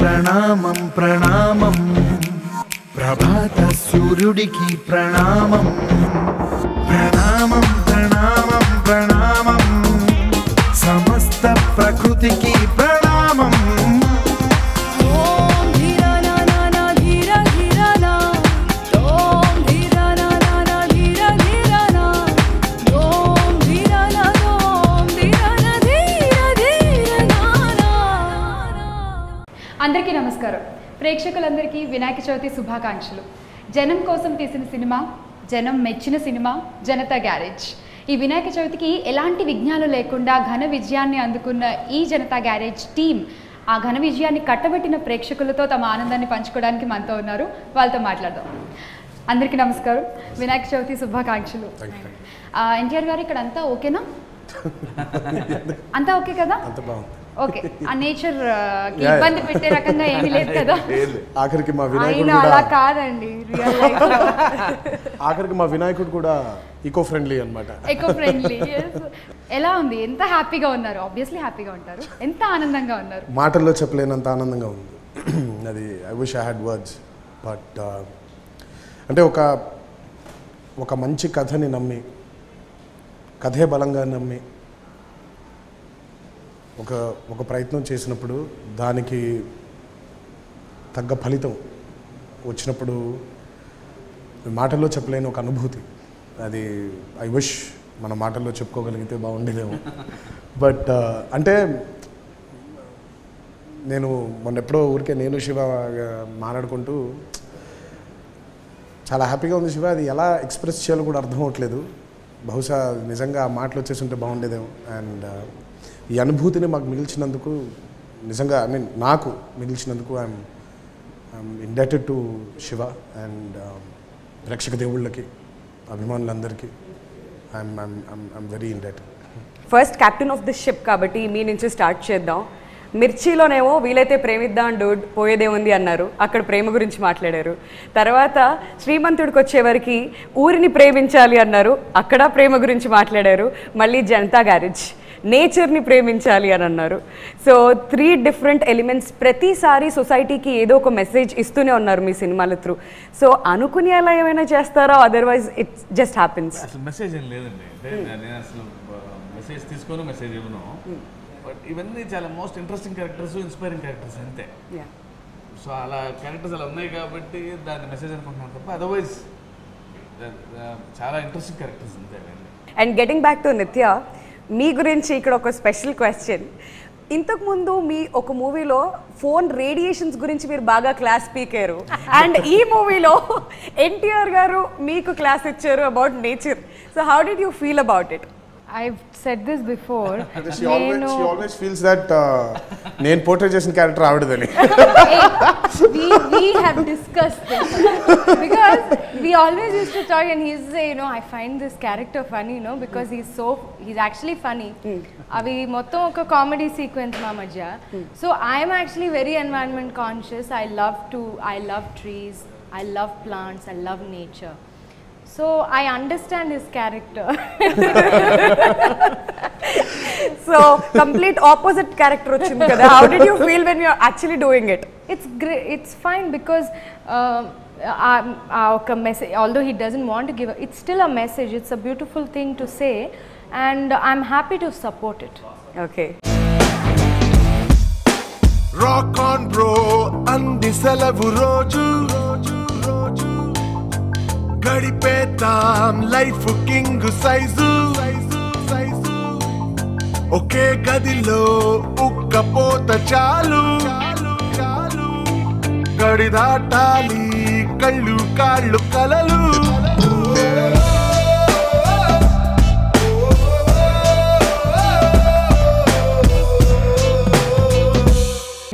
ప్రణామం ప్రణామం ప్రభాత సూర్యుడికి ప్రణామం ప్రణామం ప్రణామం ప్రణామం సమస్త ప్రకృతికి ప్రణామం అందరికీ నమస్కారం. ప్రేక్షకులందరికీ వినాయక చవితి శుభాకాంక్షలు. జనం కోసం తీసిన సినిమా, జనం మెచ్చిన సినిమా జనతా గ్యారేజ్. ఈ వినాయక చవితికి ఎలాంటి విఘ్నాలు లేకుండా ఘన విజయాన్ని అందుకున్న ఈ జనతా గ్యారేజ్ టీం ఆ ఘన విజయాన్ని కట్టబెట్టిన ప్రేక్షకులతో తమ ఆనందాన్ని పంచుకోవడానికి మనతో ఉన్నారు. వాళ్ళతో మాట్లాడదాం. అందరికీ నమస్కారం, వినాయక చవితి శుభాకాంక్షలు. ఎన్టీఆర్ గారు ఇక్కడ అంతా ఓకేనా? అంతా ఓకే కదా? ఓకే. ఆ నేచర్ ఇబ్బంది పెట్టే రకంగా ఏమీ లేదు కదా? ఆఖరికి మా వినాయకుడు అలా కాదండి, రియల్ లైఫ్ లో ఆఖరికి మా వినాయకుడు కూడా ఈకో ఫ్రెండ్లీ అన్నమాట. Eco friendly. ఎలా ఉంది? ఎంత హ్యాపీగా ఉన్నారు? ఆబ్వియస్లీ హ్యాపీగా ఉంటారు. ఎంత ఆనందంగా ఉన్నారు? మాటల్లో చెప్పలేనంత ఆనందంగా ఉంది. అది I wish I had words. But అంటే ఒక మంచి కథని నమ్మి, కథే బలంగా నమ్మి ఒక ప్రయత్నం చేసినప్పుడు దానికి తగ్గ ఫలితం వచ్చినప్పుడు మాటల్లో చెప్పలేని ఒక అనుభూతి. అది ఐ విష్ మన మాటల్లో చెప్పుకోగలిగితే బాగుండేదేమో. బట్ అంటే నేను మొన్నెప్పుడో ఊరికే నేను శివ మాట్లాడుకుంటూ చాలా హ్యాపీగా ఉంది శివ, అది ఎలా ఎక్స్ప్రెస్ చేయాలో కూడా అర్థం అవ్వట్లేదు, బహుశా నిజంగా ఆ మాటలు వచ్చేసి ఉంటే బాగుండేదేమో. అండ్ ఈ అనుభూతిని మాకు మిగిల్చినందుకు, నిజంగా ఐ మీన్ నాకు మిగిల్చినందుకు I'm indebted to Shiva and ప్రేక్షక దేవుళ్ళకి, అభిమానులందరికీ I'm very indebted. First captain of the ship కాబట్టి మీ నుంచి స్టార్ట్ చేద్దాం. మిర్చిలోనేమో వీలైతే ప్రేమిద్దాం డూడ్ పోయేదేముంది అన్నారు, అక్కడ ప్రేమ గురించి మాట్లాడారు. తర్వాత శ్రీమంతుడికి వచ్చేవరకు ఊరిని ప్రేమించాలి అన్నారు, అక్కడ ప్రేమ గురించి మాట్లాడారు. మళ్ళీ జనతా గ్యారేజ్ నేచర్ని ప్రేమించాలి అని అన్నారు. సో 3 డిఫరెంట్ ఎలిమెంట్స్ ప్రతిసారి సొసైటీకి ఏదో ఒక మెసేజ్ ఇస్తూనే ఉన్నారు మీ సినిమాల త్రూ. సో అనుకుని అలా ఏమైనా చేస్తారా, అదర్వైజ్ ఇట్స్ జస్ట్ హ్యాపెన్స్? అసలు మెసేజ్ ఏం లేదండి. నేను అసలు మెసేజ్ తీసుకోను, మెసేజ్ ఇవ్వను. బట్ ఇవన్నీ చాలా most interesting characters, inspiring characters అంతే. సో అలా క్యారెక్టర్స్ అలా ఉన్నాయి కాబట్టి దాన్ని మెసేజ్ అనుకుంటున్నాను తప్ప అదర్వైజ్ చాలా ఇంట్రెస్టింగ్ క్యారెక్టర్స్ అంతే. అండ్ గెటింగ్ బ్యాక్ టు నిత్య, మీ గురించి ఇక్కడ ఒక స్పెషల్ క్వశ్చన్. ఇంతకుముందు మీ ఒక మూవీలో ఫోన్ రేడియేషన్స్ గురించి మీరు బాగా క్లాస్ పీకారు, అండ్ ఈ మూవీలో ఎన్టీఆర్ గారు మీకు క్లాస్ ఇచ్చారు about nature. So how did you feel about it? I've said this before. She always feels that నేను పోర్ట్రే చేసిన character ఆవిడదని. We have discussed this because we always used to talk and he used to say, I find this character funny, because he's actually funny. Avi mottham oka comedy sequence ma madhya. So I am actually very environment conscious. I love trees, I love plants, I love nature. So I understand his character. So complete opposite character ochindi kada. How did you feel when you are actually doing it? It's great. It's fine because oka message, although he doesn't want to give, it's still a message. It's a beautiful thing to say, and I'm happy to support it. Okay. Rock on bro, andi selavu roju గడిపేతాం life king size, ఒకే గదిలో ఉక్కపోత చాలు, గడి దాటాలి కళ్ళు కాళ్ళు కలలు.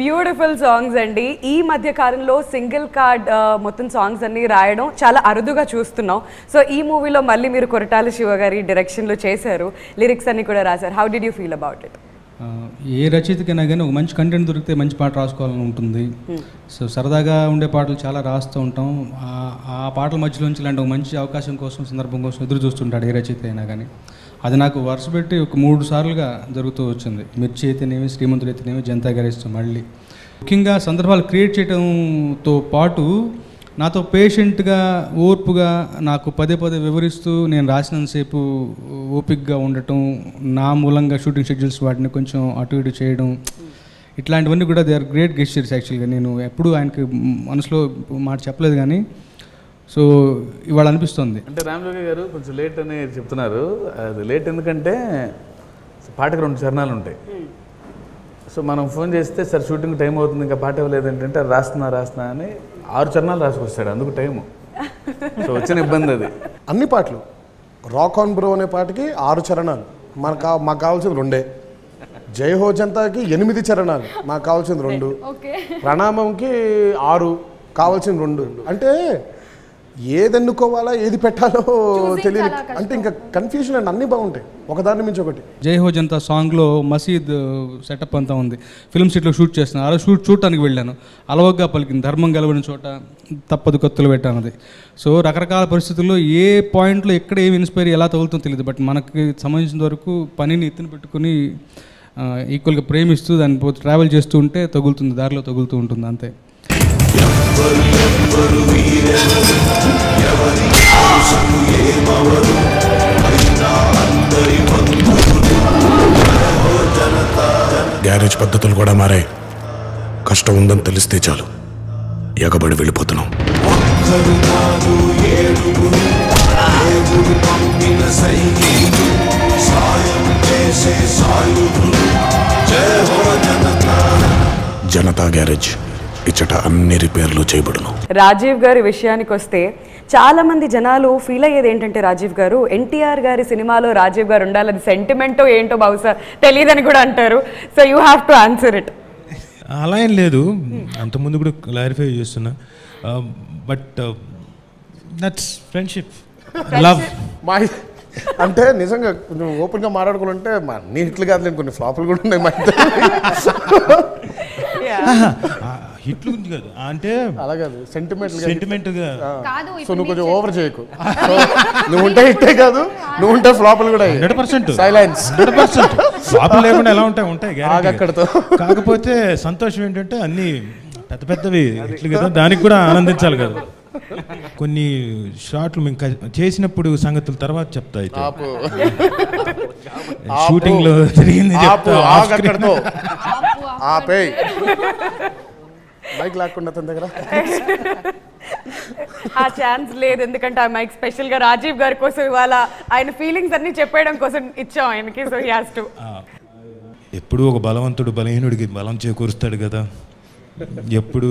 బ్యూటిఫుల్ సాంగ్స్ అండి. ఈ మధ్య కాలంలో సింగిల్ కార్డ్ మొత్తం సాంగ్స్ అన్ని రాయడం చాలా అరుదుగా చూస్తున్నాం. సో ఈ మూవీలో మళ్ళీ మీరు కొరటాల శివ గారి డైరెక్షన్లో చేశారు, లిరిక్స్ అన్ని కూడా రాశారు. How did you feel about it? ఏ రచయితకైనా కానీ ఒక మంచి కంటెంట్ దొరికితే మంచి పాట రాసుకోవాలని ఉంటుంది. సో సరదాగా ఉండే పాటలు చాలా రాస్తూ ఉంటాం. ఆ పాటల మధ్యలోంచి ఇలాంటి ఒక మంచి అవకాశం కోసం, సందర్భం కోసం ఎదురు చూస్తుంటాడు ఏ రచయిత అయినా కానీ. అది నాకు వరుస పెట్టి ఒక 3 సార్లుగా జరుగుతూ వచ్చింది. మిర్చి అయితేనేమి, శ్రీమంతుడు అయితేనేమి, జనతా గ్యారేజ్ మళ్ళీ. ముఖ్యంగా సందర్భాలు క్రియేట్ చేయడంతో పాటు నాతో పేషెంట్గా ఓర్పుగా నాకు పదే పదే వివరిస్తూ నేను రాసినంతసేపు ఓపికగా ఉండటం, నా మూలంగా షూటింగ్ షెడ్యూల్స్ వాటిని కొంచెం అటు ఇటు చేయడం, ఇట్లాంటివన్నీ కూడా దే ఆర్ గ్రేట్ గెస్చర్స్. యాక్చువల్గా నేను ఎప్పుడూ ఆయనకి మనసులో మాట చెప్పలేదు, కానీ సో ఇవాళ అనిపిస్తుంది. అంటే రామజోగి గారు కొంచెం లేట్ అని చెప్తున్నారు. అది లేట్ ఎందుకంటే పాటకు 2 చరణాలు ఉంటాయి. సో మనం ఫోన్ చేస్తే సార్ షూటింగ్ టైం అవుతుంది, ఇంకా పాట ఇవ్వలేదు ఏంటంటే రాస్తున్నా అని 6 చరణాలు రాసుకొస్తాడు, అందుకు టైము. సో వచ్చిన ఇబ్బంది అది. అన్ని పాటలు రాక్ ఆన్ బ్రో అనే పాటకి 6 చరణాలు, మాకు కావాల్సింది 2. జై హో జనతాకి 8 చరణాలు, మాకు కావాల్సింది 2. ప్రణామంకి 6, కావాల్సింది 2. అంటే ఏది ఎన్నుకోవాలా ఏది పెట్టాలో తెలియదు. అంటే ఇంకా కన్ఫ్యూజన్ అండి, అన్నీ బాగుంటాయి ఒకదాని మించి ఒకటి. జై హో జనతా సాంగ్లో మసీద్ సెటప్ అంతా ఉంది, ఫిల్మ్ సిటీలో షూట్ చేస్తున్నాను. అలా చూడటానికి వెళ్ళాను, అలవగ్గా పలికింది, ధర్మం గెలవని చోట తప్పదు కత్తులు పెట్టాను. అది సో రకరకాల పరిస్థితుల్లో ఏ పాయింట్లో ఎక్కడ ఏమి ఇన్స్పైర్ ఎలా తగులుతుందో తెలియదు. బట్ మనకి సంబంధించిన వరకు పనిని ఎత్తున పెట్టుకుని ఈక్వల్గా ప్రేమిస్తూ దాన్ని పోతే ట్రావెల్ చేస్తూ ఉంటే తగులుతుంది, దారిలో తగులుతూ ఉంటుంది, అంతే. గ్యారేజ్ పద్ధతులు కూడా మారాయి. కష్టం ఉందని తెలిస్తే చాలు ఎగబడి వెళ్ళిపోతున్నాం. జనతా గ్యారేజ్ ఇచ్చట అన్ని రిపేర్లు చేయబడును. రాజీవ్ గారి విషయానికి వస్తే చాలా మంది జనాలు ఫీల్ అయ్యేది ఏంటంటే రాజీవ్ గారు ఎన్టీఆర్ గారి సినిమాలో రాజీవ్ గారు ఉండాలని సెంటిమెంటో ఏంటో బహుశా తెలియదని కూడా అంటారు. So you have to answer it. అలా ఏం లేదు, అంతకుముందు కూడా క్లారిఫై చేస్తున్నా. But that's friendship, love. అంటే నిజంగా కొంచెం ఓపెన్గా మాట్లాడుకుంటే అన్ని హిట్లు కాదు, కొన్ని ఫ్లాపులు కూడా ఉన్నాయి మా హిట్లు కాదు అంటే అలా కాదు, సెంటిమెంట్గా. సో నువ్వు కొంచెం ఓవర్ చేయకు. నువ్వు ఉంటే హిట్టే కాదు, నువ్వు ఉంటే ఫ్లాపులు కూడా 100%. సైలెన్స్ 100%. ఫ్లాపులు లేకుండా ఎలా ఉంటాయి అక్కడతో. కాకపోతే సంతోషం ఏంటంటే అన్ని పెద్ద పెద్దవి హిట్లు కదా, దానికి కూడా ఆనందించాలి కదా. కొన్ని షాట్లు మేము చేసినప్పుడు సంగతులు తర్వాత చెప్తా. అయితే షూటింగ్ లో జరిగింది మైక్ లాక్కుండా తన దగ్గర ఆ ఛాన్స్ లేదు, ఎందుకంటే ఆ మైక్ స్పెషల్ గా రాజీవ్ గారి కోసం ఇవాళ ఆయన ఫీలింగ్స్ అన్ని చెప్పేయడం కోసం ఇచ్చాం ఆయనకి. So he has to. ఎప్పుడు ఒక బలవంతుడు బలహీనుడికి బలం చేకూరుస్తాడు కదా. ఎప్పుడు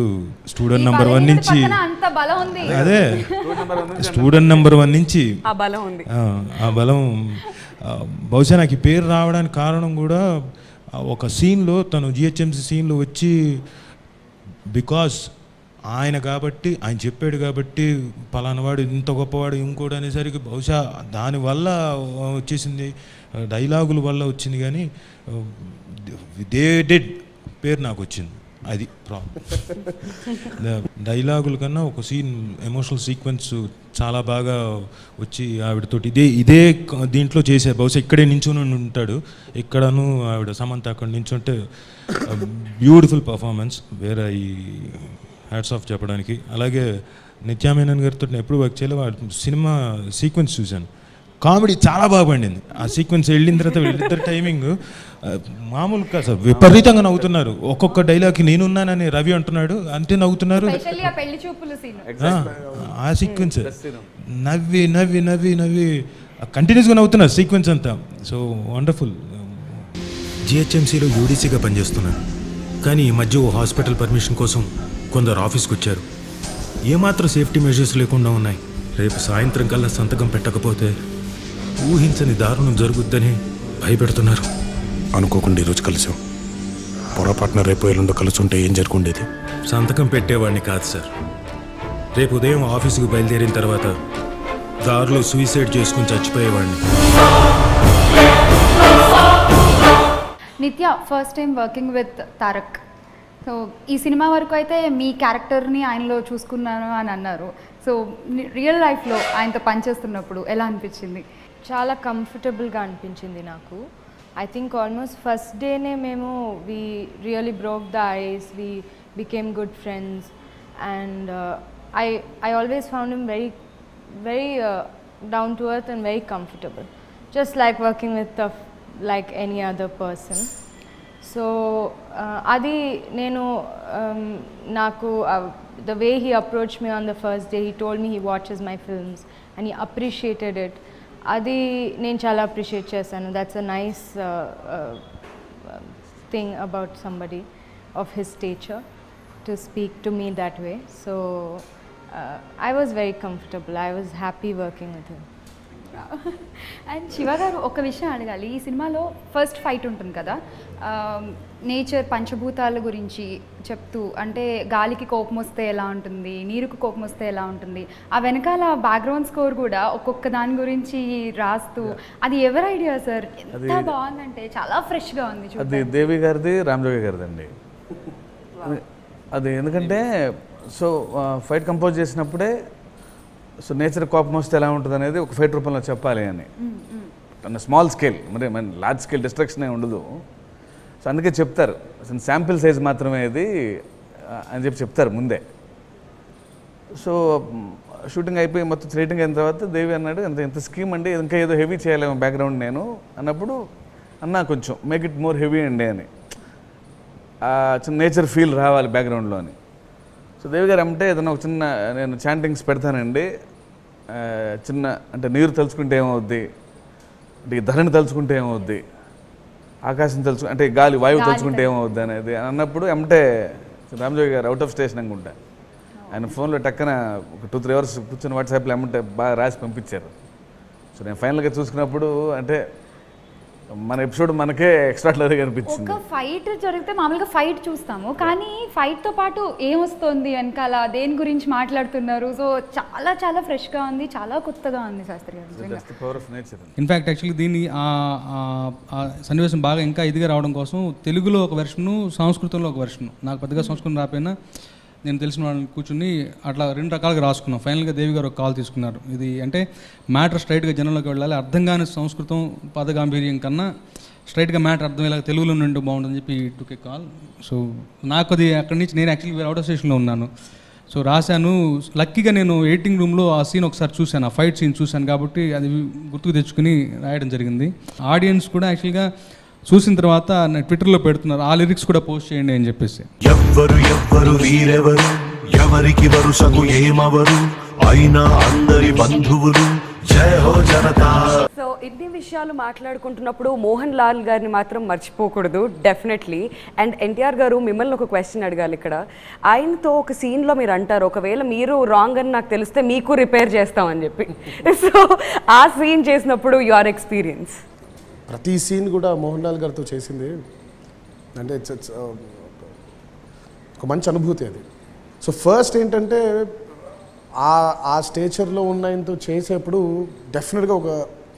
స్టూడెంట్ నెంబర్ 1 నుంచి అదే స్టూడెంట్ నెంబర్ 1 నుంచి ఆ బలం ఉంది. ఆ బలం బహుశా నాకు ఈ పేరు రావడానికి కారణం కూడా ఒక సీన్లో తను జిహెచ్ఎంసీ సీన్లో వచ్చి బికాస్ ఆయన కాబట్టి ఆయన చెప్పాడు కాబట్టి పలానావాడు ఇంత గొప్పవాడు ఇంకోటి అనేసరికి బహుశా దానివల్ల వచ్చేసింది, డైలాగుల వల్ల వచ్చింది. కానీ దే డెడ్ పేరు నాకు వచ్చింది, అది ప్రాబ్లం. డైలాగుల కన్నా ఒక సీన్ ఎమోషనల్ సీక్వెన్స్ చాలా బాగా వచ్చి ఆవిడతోటి ఇదే దీంట్లో చేశారు. బహుశా ఇక్కడే నించుని ఉంటాడు, ఇక్కడను ఆవిడ సమంత అక్కడ నించుంటే బ్యూటిఫుల్ పర్ఫార్మెన్స్, వేరే ఈ హ్యాట్స్ ఆఫ్ చెప్పడానికి. అలాగే నిత్యామేనన్ గారితో నేను ఎప్పుడు వర్క్ చేయలేదు, సినిమా సీక్వెన్స్ చూశాను, కామెడీ చాలా బాగా పండింది. ఆ సీక్వెన్స్ వెళ్ళిన తర్వాత వీళ్ళిద్దరు టైమింగ్ మామూలుగా సార్ విపరీతంగా నవ్వుతున్నారు. ఒక్కొక్క డైలాగ్కి నేనున్నానని రవి అంటున్నాడు, అంతే నవ్వుతున్నారు. ఆ సీక్వెన్స్ నవ్వి నవ్వి నవ్వి నవ్వి కంటిన్యూస్గా నవ్వుతున్నారు సీక్వెన్స్ అంతా. So wonderful. జిహెచ్ఎంసీలో యూడీసీగా పనిచేస్తున్నాను, కానీ ఈ మధ్య ఓ హాస్పిటల్ పర్మిషన్ కోసం కొందరు ఆఫీస్కి వచ్చారు. ఏమాత్రం సేఫ్టీ మెజర్స్ లేకుండా ఉన్నాయి. రేపు సాయంత్రం కల్లా సంతకం పెట్టకపోతే ఊహించని దారుణం జరుగుద్దని భయపెడుతున్నారు. అనుకోకుండా ఈరోజు కలిసాం, పొరపాటున రేపు ఎల్లుండో కలిసి ఉంటే ఏం జరుగుండేది? సంతకం పెట్టేవాడిని కాదు సార్. రేపు ఉదయం ఆఫీసుకు బయలుదేరిన తర్వాత దారిలో సూసైడ్ చేసుకుని చచ్చిపోయేవాడిని. నిత్య first time working with Tarak. So ఈ సినిమా వరకు అయితే మీ క్యారెక్టర్ని ఆయనలో చూసుకున్నాను అని అన్నారు. సో రియల్ లైఫ్లో ఆయనతో పనిచేస్తున్నప్పుడు ఎలా అనిపించింది? చాలా కంఫర్టబుల్గా అనిపించింది నాకు. ఐ థింక్ ఆల్మోస్ట్ ఫస్ట్ డేనే మేము we really broke the ice, we became good friends, and I always found him very down to earth and very comfortable, just like working with like any other person. So adi nenu naku the way he approached me on the first day, he told me he watches my films and he appreciated it. Adi nenu chala appreciate chesanu. That's a nice thing about somebody of his stature to speak to me that way. So I was very comfortable. I was happy working with him. And Shiva గారు ఒక విషయం అడగాలి. ఈ సినిమాలో first fight ఉంటుంది కదా, nature పంచభూతాల గురించి చెప్తూ, అంటే గాలికి కోపం వస్తే ఎలా ఉంటుంది, నీరుకు కోపం వస్తే ఎలా ఉంటుంది, ఆ వెనకాల బ్యాక్గ్రౌండ్ స్కోర్ కూడా ఒక్కొక్క దాని గురించి రాస్తూ, అది ఎవరి ఐడియా సార్? ఎంత బాగుందంటే చాలా ఫ్రెష్గా ఉంది. అది దేవి గారిది, రామజోగి గారిది అండి. అది ఎందుకంటే సో ఫైట్ కంపోజ్ చేసినప్పుడే సో నేచర్ కోపం వస్తే ఎలా ఉంటుంది అనేది ఒక ఫైట్ రూపంలో చెప్పాలి అని, అన్న స్మాల్ స్కేల్, మరి మన లార్జ్ స్కేల్ డిస్ట్రక్షన్ ఏ ఉండదు. సో అందుకే చెప్తారు అసలు శాంపిల్ సైజ్ మాత్రమే ఇది అని చెప్పి చెప్తారు ముందే. సో షూటింగ్ అయిపోయి మొత్తం రేటింగ్ అయిన తర్వాత దేవి అన్నాడు, ఎంత స్కీమ్ అండి, ఇంకా ఏదో హెవీ చేయాలేమో బ్యాక్గ్రౌండ్ నేను అన్నప్పుడు, అన్నా కొంచెం మేక్ ఇట్ మోర్ హెవీ అండి అని, చిన్న నేచర్ ఫీల్ రావాలి బ్యాక్గ్రౌండ్లో అని. సో దేవి గారు అంటే ఏదైనా ఒక చిన్న నేను చాంటింగ్స్ పెడతానండి, చిన్న అంటే నీరు తలుచుకుంటే ఏమవుద్ది, అంటే ధరణి తలుచుకుంటే ఏమవుద్ది, ఆకాశం అంటే గాలి వాయువు తలుచుకుంటే ఏమవుద్ది అనేది అన్నప్పుడు అంటే రామజోగి గారు అవుట్ ఆఫ్ స్టేషన్ అనుకుంటా, ఆయన ఫోన్లో టక్కన ఒక 2-3 hours కూర్చొని వాట్సాప్లో ఏమంటే బాగా రాసి పంపించారు. సో నేను ఫైనల్గా చూసుకున్నప్పుడు అంటే మన ఎపిసోడ్ మనకే ఎక్స్ట్రాడినరీగా అనిపించింది. ఒక ఫైట్ జరిగితే మామూలుగా ఫైట్ చూస్తాము, కానీ ఫైట్తో పాటు ఏమొస్తుంది వెనకాల, దేని గురించి మాట్లాడుతున్నారు, సో చాలా చాలా ఫ్రెష్గా ఉంది, చాలా కొత్తగా ఉంది శాస్త్రి గారు. ఇన్ఫ్యాక్ట్ యాక్చువల్లీ దీన్ని ఆ సన్నివేశం బాగా ఇంకా ఇదిగా రావడం కోసం తెలుగులో ఒక వెర్షను, సంస్కృతంలో ఒక వెర్షను. నాకు పెద్దగా సంస్కృతం రాకపోయినా నేను తెలిసిన వాళ్ళని కూర్చుని అట్లా 2 రకాలుగా రాసుకున్నాం. ఫైనల్గా దేవి గారు ఒక కాల్ తీసుకున్నారు, ఇది అంటే మ్యాటర్ స్ట్రైట్గా జనంలోకి వెళ్ళాలి, అర్థం కాని సంస్కృతం పదగాంభీర్యం కన్నా స్ట్రైట్గా మ్యాటర్ అర్థమయ్యేలాగా తెలుగులో నుండి బాగుంటుందని చెప్పి టుక్ ఏ కాల్. సో నాకు అది అక్కడి నుంచి నేను యాక్చువల్లీ అవుట్ ఆఫ్ స్టేషన్లో ఉన్నాను. సో రాశాను. లక్కీగా నేను ఎడిటింగ్ రూమ్లో ఆ సీన్ ఒకసారి చూశాను, ఆ ఫైట్ సీన్ చూశాను కాబట్టి అది గుర్తుకు తెచ్చుకుని రాయడం జరిగింది. ఆడియన్స్ కూడా యాక్చువల్గా చూసిన తర్వాత ట్విట్టర్లో పెడుతున్నారు, ఆ లిరిక్స్ కూడా పోస్ట్ చేయండి అని చెప్పేసి. ఎవ్వరు వీరెవరు, ఎవరికి వరుసకు ఏమవరు, అయినా అందరి బంధువులు, జయ హో జనతా. సో ఇన్ని విషయాలు మాట్లాడుకుంటున్నప్పుడు మోహన్ లాల్ గారిని మాత్రం మర్చిపోకూడదు డెఫినెట్లీ. అండ్ ఎన్టీఆర్ గారు మిమ్మల్ని ఒక క్వశ్చన్ అడగాలి ఇక్కడ. ఆయనతో ఒక సీన్లో మీరు అంటారు, ఒకవేళ మీరు రాంగ్ అని నాకు తెలిస్తే మీకు రిపేర్ చేస్తామని చెప్పి. సో ఆ సీన్ చేసినప్పుడు యువర్ ఎక్స్పీరియన్స్? ప్రతి సీన్ కూడా మోహన్ లాల్ గారితో చేసింది అంటే ఒక మంచి అనుభూతి అది. సో ఫస్ట్ ఏంటంటే ఆ స్టేచర్లో ఉన్న ఆయనతో చేసేప్పుడు డెఫినెట్గా ఒక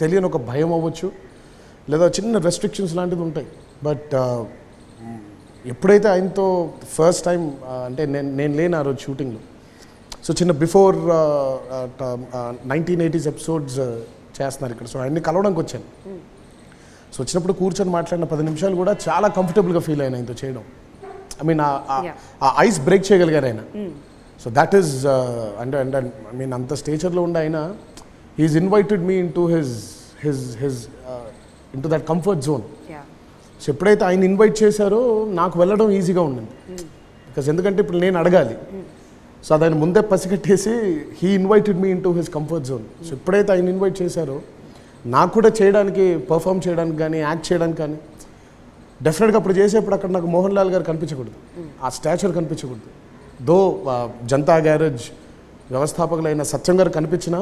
తెలియని ఒక భయం అవ్వచ్చు, లేదా చిన్న రెస్ట్రిక్షన్స్ లాంటివి ఉంటాయి. బట్ ఎప్పుడైతే ఆయనతో ఫస్ట్ టైం అంటే నేను లేను ఆ రోజు షూటింగ్లో, సో చిన్న బిఫోర్ 1980s ఎపిసోడ్స్ చేస్తున్నారు ఇక్కడ. సో ఆయన్ని కలవడానికి వచ్చాను. సో వచ్చినప్పుడు కూర్చొని మాట్లాడిన 10 నిమిషాలు కూడా చాలా కంఫర్టబుల్గా ఫీల్ అయినా ఆయనతో చేయడం. ఐ మీన్ ఆ ఐస్ బ్రేక్ చేయగలిగారు ఆయన. సో దట్ ఈస్ అంటే ఐ మీన్ అంత స్టేచర్లో ఉండే ఆయన he's invited me into his into that comfort zone. So ఎప్పుడైతే ఆయన ఇన్వైట్ చేశారో నాకు వెళ్ళడం ఈజీగా ఉండింది, బికాస్ ఎందుకంటే ఇప్పుడు నేను అడగాలి. సో అది ఆయన ముందే పసిగట్టేసి he invited me into his comfort zone. So ఎప్పుడైతే ఆయన ఇన్వైట్ చేశారో నాకు కూడా చేయడానికి, పర్ఫామ్ చేయడానికి కానీ, యాక్ట్ చేయడానికి కానీ డెఫినెట్గా అప్పుడు చేసేప్పుడు అక్కడ నాకు మోహన్ లాల్ గారు కనిపించకూడదు, ఆ స్టాచర్ కనిపించకూడదు. దో జనతా గ్యారేజ్ వ్యవస్థాపకులైన సత్యం గారు కనిపించినా,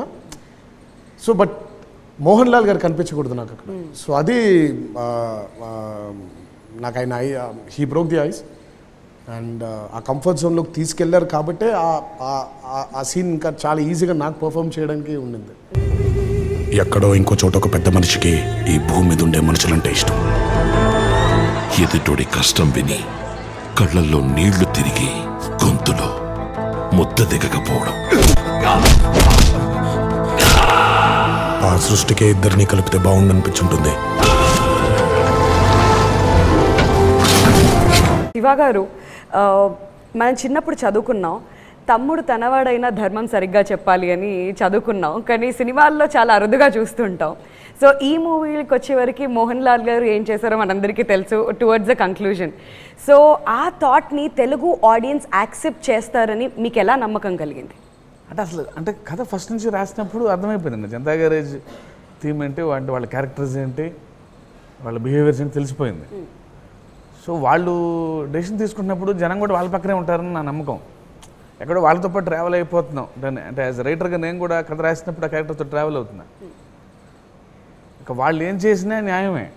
సో బట్ మోహన్ లాల్ గారు కనిపించకూడదు నాకు అక్కడ. సో అది నాకు ఆయన he broke the ice and ఆ కంఫర్ట్ జోన్లోకి తీసుకెళ్లారు కాబట్టి ఆ సీన్ ఇంకా చాలా ఈజీగా నాకు పర్ఫామ్ చేయడానికి ఉండింది. ఎక్కడో ఇంకో చోట ఒక పెద్ద మనిషికి ఈ భూమి మీద ఉండే మనుషులంటే ఇష్టం. ఎదుటోడి కష్టం విని కళ్ళల్లో నీళ్లు తిరిగి గొంతులో ముద్ద దిగకపోవడం, ఆ సృష్టికే ఇద్దరిని కలిపితే బాగుండనిపించుంటుంది. శివ గారు, మనం చిన్నప్పుడు చదువుకున్నాం, తమ్ముడు తనవాడైనా ధర్మం సరిగ్గా చెప్పాలి అని చదువుకున్నాం, కానీ సినిమాల్లో చాలా అరుదుగా చూస్తుంటాం. సో ఈ మూవీకి వచ్చేవరకు మోహన్ లాల్ గారు ఏం చేశారో మనందరికీ తెలుసు, టువర్డ్స్ ద కంక్లూజన్. సో ఆ థాట్ని తెలుగు ఆడియన్స్ యాక్సెప్ట్ చేస్తారని మీకు ఎలా నమ్మకం కలిగింది? అంటే కథ ఫస్ట్ నుంచి రాసినప్పుడు అర్థమైపోయిందండి జనతా గ్యారేజ్ థీమ్ ఏంటి, వాళ్ళ క్యారెక్టర్స్ ఏంటి, వాళ్ళ బిహేవియర్స్ ఏంటి తెలిసిపోయింది. సో వాళ్ళు డెసిషన్ తీసుకున్నప్పుడు జనం కూడా వాళ్ళ పక్కనే ఉంటారని నా నమ్మకం. ఎక్కడో వాళ్ళతో పాటు ట్రావెల్ అయిపోతున్నాం దాన్ని, అంటే యాజ్ రైటర్గా నేను కూడా కథ రాసినప్పుడు ఆ క్యారెక్టర్తో ట్రావెల్ అవుతున్నా. ఇక వాళ్ళు ఏం చేసినా న్యాయమే.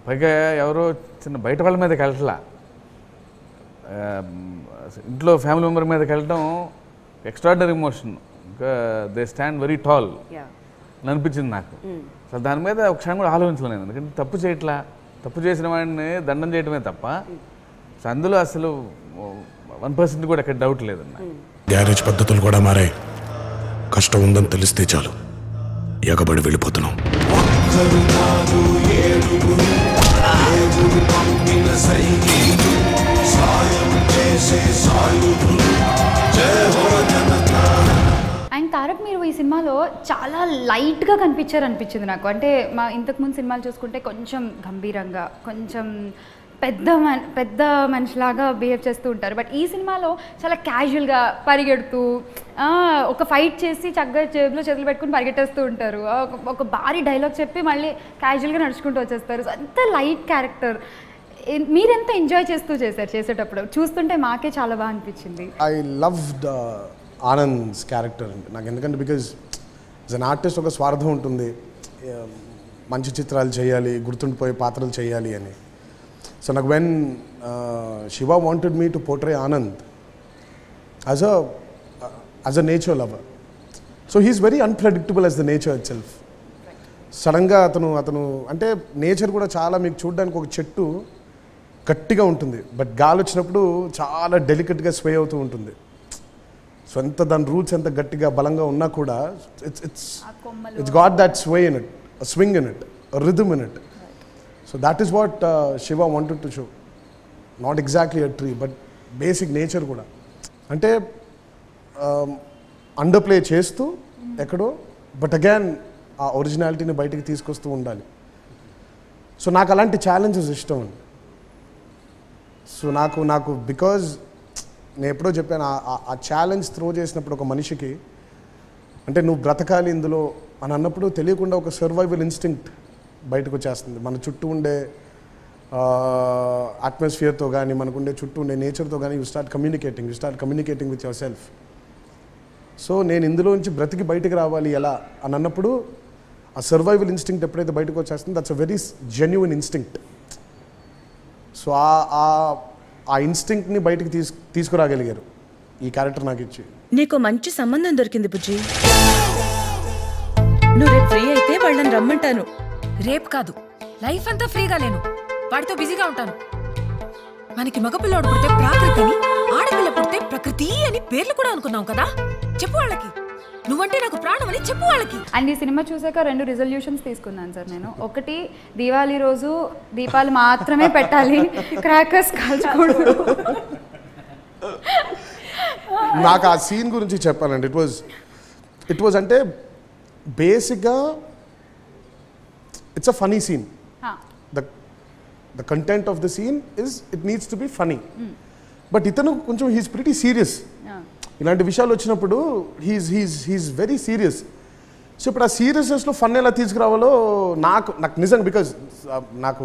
పైగా ఎవరో చిన్న బయట వాళ్ళ మీదకి వెళ్ళట్లా, ఇంట్లో ఫ్యామిలీ మెంబర్ మీదకి వెళ్ళటం ఎక్స్ట్రాడినరీ ఎమోషన్. ఇంకా దే స్టాండ్ వెరీ టాల్ అని అనిపించింది నాకు. అసలు దాని మీద ఒక క్షణం కూడా ఆలోచించలేను, ఎందుకంటే తప్పు చేయట్లా, తప్పు చేసిన వాడిని దండం చేయటమే తప్ప అందులో అసలు 1% కూడా ఎక్కడ డౌట్ లేదన్న. గ్యారేజ్ పద్ధతులు కూడా మారాయి. కష్టం ఉందని తెలిస్తే చాలు ఎగబడి వెళ్ళిపోతున్నాం. అండ్ తారక్, మీరు ఈ సినిమాలో చాలా లైట్గా కనిపించారనిపించింది నాకు. అంటే మా ఇంతకుముందు సినిమాలు చూసుకుంటే కొంచెం గంభీరంగా, కొంచెం పెద్ద మనిషిలాగా బిహేవ్ చేస్తూ ఉంటారు. బట్ ఈ సినిమాలో చాలా క్యాజువల్గా పరిగెడుతూ ఒక ఫైట్ చేసి చక్కగా జేబులో చేతులు పెట్టుకుని పరిగెట్టేస్తూ ఉంటారు. ఒక భారీ డైలాగ్ చెప్పి మళ్ళీ క్యాజువల్గా నడుచుకుంటూ వచ్చేస్తారు. అంత లైట్ క్యారెక్టర్. మీరెంత ఎంజాయ్ చేస్తూ చేసేటప్పుడు చూస్తుంటే మాకే చాలా బాగా అనిపించింది. ఐ లవ్డ్ ఆనంద్స్ క్యారెక్టర్ అండి నాకు. ఎందుకంటే బికాజ్ యాజ్ అన్ ఆర్టిస్ట్ ఒక స్వార్థం ఉంటుంది, మంచి చిత్రాలు చేయాలి, గుర్తుండిపోయే పాత్రలు చేయాలి అని. సో నాకు when Shiva wanted me to portray Anand as a nature lover. So he's very unpredictable as the nature itself. సడన్గా అతను అంటే నేచర్ కూడా చాలా మీకు చూడడానికి ఒక చెట్టు గట్టిగా ఉంటుంది, బట్ గాలి వచ్చినప్పుడు చాలా డెలికేట్గా స్వే అవుతూ ఉంటుంది. సో ఎంత దాని రూట్స్ ఎంత గట్టిగా బలంగా ఉన్నా కూడా it's got that sway in it, swing in it, rhythm in it. So that is what Shiva wanted to show. Not exactly a tree, but basic nature kuda. Ante underplay chestu ekkado, but again aa originality ni bayatiki teeskostu undali. So naaku alanti challenges ishtam. So naaku because నేను ఎప్పుడో చెప్పాను ఆ challenge throw చేసినప్పుడు ఒక మనిషికి అంటే నువ్వు బ్రతకాలి ఇందులో అని అన్నప్పుడు తెలియకుండా ఒక సర్వైవల్ ఇన్స్టింక్ట్ బయటకు వచ్చేస్తుంది. మన చుట్టూ ఉండే అట్మాస్ఫియర్తో కానీ మనకుండే చుట్టూ ఉండే నేచర్తో కానీ you start communicating with your self. So నేను ఇందులోంచి బ్రతికి బయటకు రావాలి ఎలా అని అన్నప్పుడు ఆ సర్వైవల్ ఇన్స్టింక్ట్ ఎప్పుడైతే బయటకు వచ్చేస్తుంది that's a very genuine instinct. So ఆ ఇన్స్టింక్ట్ని బయటకు తీసుకురాగలిగారు ఈ క్యారెక్టర్ నాకు ఇచ్చి. నీకు మంచి సంబంధం దొరికింది బుజ్జి, నువ్వు రేపు ఫ్రీ అయితే వాళ్ళని రమ్మంటాను. రేపు కాదు, లైఫ్ అంతా ఫ్రీగా లేను, వాడితో బిజీగా ఉంటాను. మనకి మగపిల్లోడు పుడితే ప్రాకృతిని, ఆడపిల్ల పుడితే ప్రకృతి అని పేర్లు కూడా అనుకున్నాం కదా. చెప్పు వాళ్ళకి, నువ్వంటే నాకు ప్రాణం అని చెప్పు వాళ్ళకి. అండ్ ఈ సినిమా చూసాక 2 రిజల్యూషన్స్ తీసుకున్నాను సార్ నేను. ఒకటి, దీపావళి రోజు దీపాలు మాత్రమే పెట్టాలి, క్రాకర్స్ కాల్చకూడదు. నాకు ఆ సీన్ గురించి చెప్పానండి. ఇట్ వాజ్ అంటే బేసిక్గా it's a funny scene. The content of the scene is it needs to be funny. But itanu koncham he's pretty serious. ఇలాంటి విషయాలు వచ్చినప్పుడు he's very serious. సో ఇప్పుడు ఆ సీరియస్నెస్ లో ఫన్ ఎలా తీసుకురావాలో నాకు నిజంగా బికాజ్ నాకు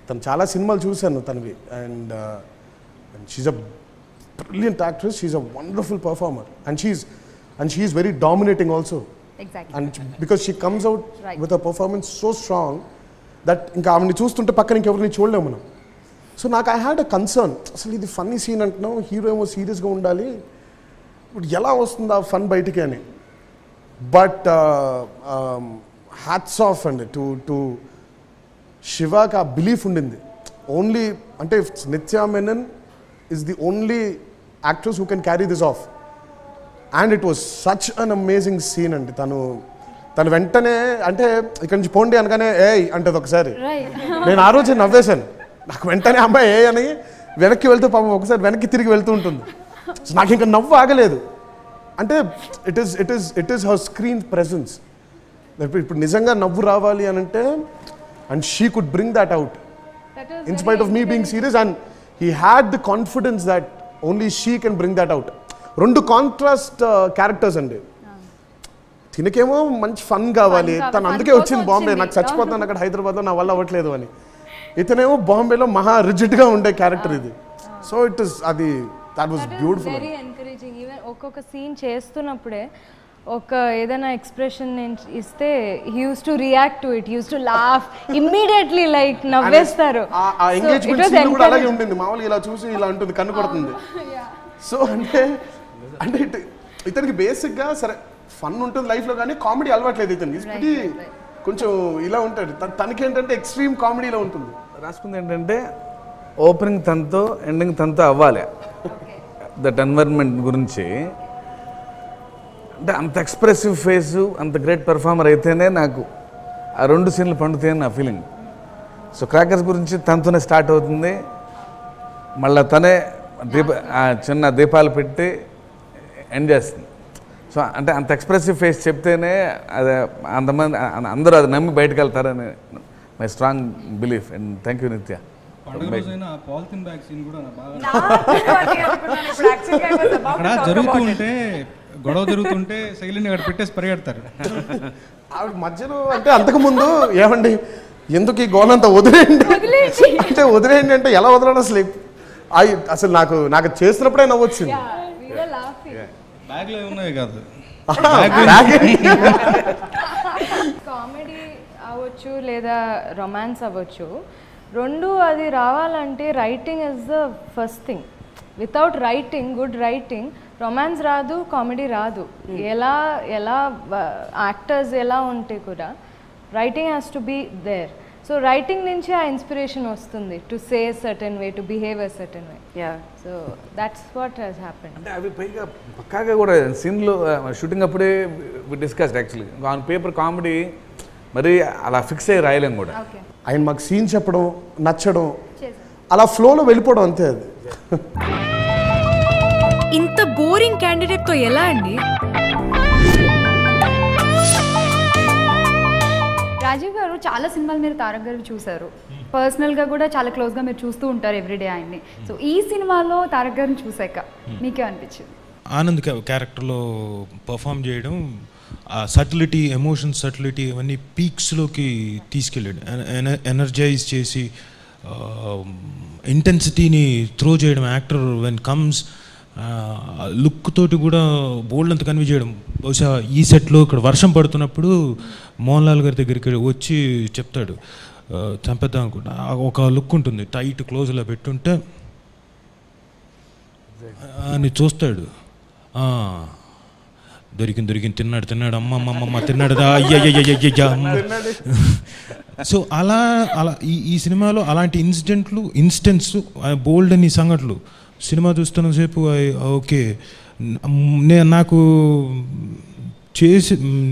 తను చాలా సినిమాలు చూశాను తనవి. And she's a brilliant actress, she's a wonderful performer, and she's very dominating also. Exactly. And because she comes out with a performance so strong that ఇంకా ఆవిడని చూస్తుంటే పక్కన ఇంకెవరిని చూడలేము మనం. సో నాకు ఐ హ్యాడ్ అ కన్సర్న్, అసలు ఇది ఫన్నీ సీన్ అంటున్నాం, హీరో ఏమో సీరియస్గా ఉండాలి, ఇప్పుడు ఎలా వస్తుంది ఆ ఫన్ బయటికి అని. బట్ హ్యాట్స్ ఆఫ్ అండి టు శివాకి ఆ బిలీఫ్ ఉండింది. ఓన్లీ అంటే Nithya Menen is the only actress who can carry this off. And it was such an amazing scene అండి. తను వెంటనే అంటే ఇక్కడి నుంచి పోండి అనగానే ఏ అంటది ఒకసారి. నేను ఆ రోజు నవ్వేశాను, నాకు వెంటనే అమ్మాయి ఏ అని వెనక్కి వెళ్తూ పాపం ఒకసారి వెనక్కి తిరిగి వెళ్తూ ఉంటుంది. నాకు ఇంకా నవ్వు ఆగలేదు. అంటే it is her screen presence. ఇప్పుడు నిజంగా నవ్వు రావాలి అని అంటే and she could bring that out in spite of me being serious and he had the confidence that only she can bring that out. 2 contrast characters అండి. తినకేమో మంచి fun కావాలి, తను అందుకే వచ్చింది బాంబే, నాకు చచ్చిపోతాను అక్కడ హైదరాబాద్లో నా వల్ల అవ్వట్లేదు అని. ఇతనేమో బాంబేలో మహా రిజిడ్గా ఉండే క్యారెక్టర్ ఇది. సో ఇట్ ఇస్ అది that was beautiful. Very encouraging. Even ఒక్కొక్క సీన్ చేస్తున్నప్పుడే ఒక ఏదైనా ఎక్స్ప్రెషన్ నేను ఇస్తే he used to react to it, used to laugh immediately, like నవ్వేస్తారు. ఆ ఎంగేజ్మెంట్ సీన్ కూడా అలాగే ఉంటుంది. మామూలుగా ఇలా చూసి ఇలా ఉంటుంది, కన్ను కొడుతుంది. సో అంటే ఇతనికి బేసిక్గా సరే ఫన్ ఉంటుంది లైఫ్లో, కానీ కామెడీ అలవాట్లేదు ఇతనికి. కొంచెం ఇలా ఉంటాడు. తనకి ఏంటంటే ఎక్స్ట్రీమ్ కామెడీలో ఉంటుంది. రాసుకుంది ఏంటంటే ఓపెనింగ్ తనతో ఎండింగ్ తనతో అవ్వాలి. దట్ ఎన్వైర్న్మెంట్ గురించి అంటే అంత ఎక్స్ప్రెసివ్ ఫేసు, అంత గ్రేట్ పెర్ఫార్మర్ అయితేనే నాకు ఆ 2 సీన్లు పండుతాయని నా ఫీలింగ్. సో క్రాకర్స్ గురించి తనతోనే స్టార్ట్ అవుతుంది. మళ్ళీ తనే చిన్న దీపాలు పెట్టి ఎండ్ చేస్తుంది. సో అంటే అంత ఎక్స్ప్రెసివ్ ఫేస్ చెప్తేనే అదే అంతమంది అందరూ అది నమ్మి బయటకు వెళ్తారని my strong belief. And thank you నిత్య. అక్కడ జరుగుతుంటే గొడవ జరుగుతుంటే సైలెంట్ అక్కడ పెట్టేసి పరిగెడతారు. ఆవిడ మధ్యలో అంటే అంతకుముందు ఏమండి ఎందుకు ఈ గోలంతా వదిలేయండి అంటే వదిలేయండి అంటే ఎలా వదలడం అసలు నాకు చేసినప్పుడే నవ్వొచ్చింది. బ్యాగ్లో ఉన్నాయి కాదు, కామెడీ అవ్వచ్చు లేదా రొమాన్స్ అవ్వచ్చు, 2 అది రావాలంటే writing is the first thing. Without writing, good writing, romance రాదు, కామెడీ రాదు. ఎలా యాక్టర్స్ ఎలా ఉంటే కూడా writing has to be there. So writing నుంచి ఆ ఇన్స్పిరేషన్ వస్తుంది to say certain way, to behave a certain way. So that's what has happened. అంటే అవి పైగా పక్కాగా కూడా సీన్లో షూటింగ్ అప్పుడే discussed actually. On paper comedy మరి అలా ఫిక్స్ అయ్యి రాయలేం కూడా. ఆయన మాకు సీన్ చెప్పడం, నచ్చడం, అలా ఫ్లోలో వెళ్ళిపోవడం అంతే. అది ఇంత బోరింగ్ క్యాండిడేట్ తో ఎలా అండి? రాజీవ్ గారు చాలా సినిమాలు మీరు తారక్ గారు చూసారు, పర్సనల్గా కూడా చాలా క్లోజ్గా మీరు చూస్తూ ఉంటారు ఎవ్రీడే ఆయన్ని. సో ఈ సినిమాలో తారక్ గారిని చూసాక మీకే అనిపించింది? ఆనంద్ క్యారెక్టర్లో పర్ఫామ్ చేయడం, ఆ సటిలిటీ, ఎమోషన్ సటిలిటీ అవన్నీ పీక్స్లోకి తీసుకెళ్ళాడు. ఎనర్జైజ్ చేసి ఇంటెన్సిటీని త్రో చేయడం. యాక్టర్ వెన్ కమ్స్ లుక్ తోటి కూడా బోల్డ్ అంత కన్వే చేయడం. బహుశా ఈ సెట్లో ఇక్కడ వర్షం పడుతున్నప్పుడు మోహన్ లాల్ గారి దగ్గరికి వచ్చి చెప్తాడు చంపేద్దాం అనుకుంటా. ఒక లుక్ ఉంటుంది, టైట్ క్లోజ్లో పెట్టుంటే అని చూస్తాడు. దొరికింది తిన్నాడు అమ్మమ్మ తిన్నాడు అయ్యయ్యయ్యయ్య. సో అలా ఈ సినిమాలో అలాంటి ఇన్సిడెంట్స్ బోల్డ్ అని సంఘటనలు సినిమా చూస్తున్నసేపు ఓకే నాకు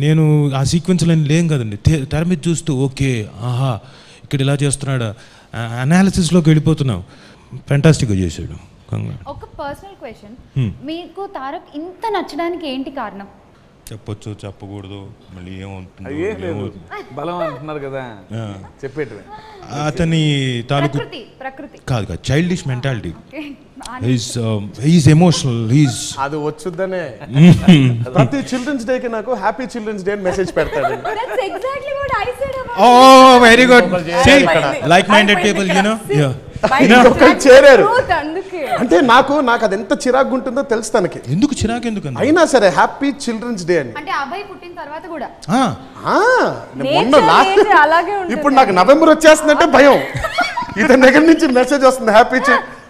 నేను ఆ సీక్వెన్స్లో లేం కదండి, తెర మీద చూస్తూ ఓకే ఆహా ఇక్కడ ఇలా చేస్తున్నాడు అనాలిసిస్లోకి వెళ్ళిపోతున్నాం. ఫ్యాంటాస్టిక్గా చేశాడు. ఒక పర్సనల్ క్వశ్చన్, మీకు తారక్ ఇంత నచ్చడానికి ఏంటి కారణం? చెప్పొచ్చు చెప్పకూడదు మళ్ళీ ఏమవుతుంది బలం అంటున్నారు కదా చెప్పేటివి. అతని తాలూకు కాదు చైల్డిష్ మెంటాలిటీ. He's emotional. అది వచ్చుద్దనే ప్రతి చిల్డ్రన్స్ డే కి నాకు హ్యాపీ చిల్డ్రన్స్ డే మెసేజ్ పెడతాడు. Very good. Like minded people you know చేరారు అంటే నాకు అది ఎంత చిరాకు ఉంటుందో తెలుసు తనకి. ఎందుకు చిరాకు ఎందుకు అయినా సరే హ్యాపీ చిల్డ్రన్స్ డే అని. అంటే అబ్బాయి పుట్టిన తర్వాత కూడా ఇప్పుడు నాకు నవంబర్ వచ్చేస్తుందంటే భయం. ఇతని దగ్గర నుంచి మెసేజ్ వస్తుంది హ్యాపీ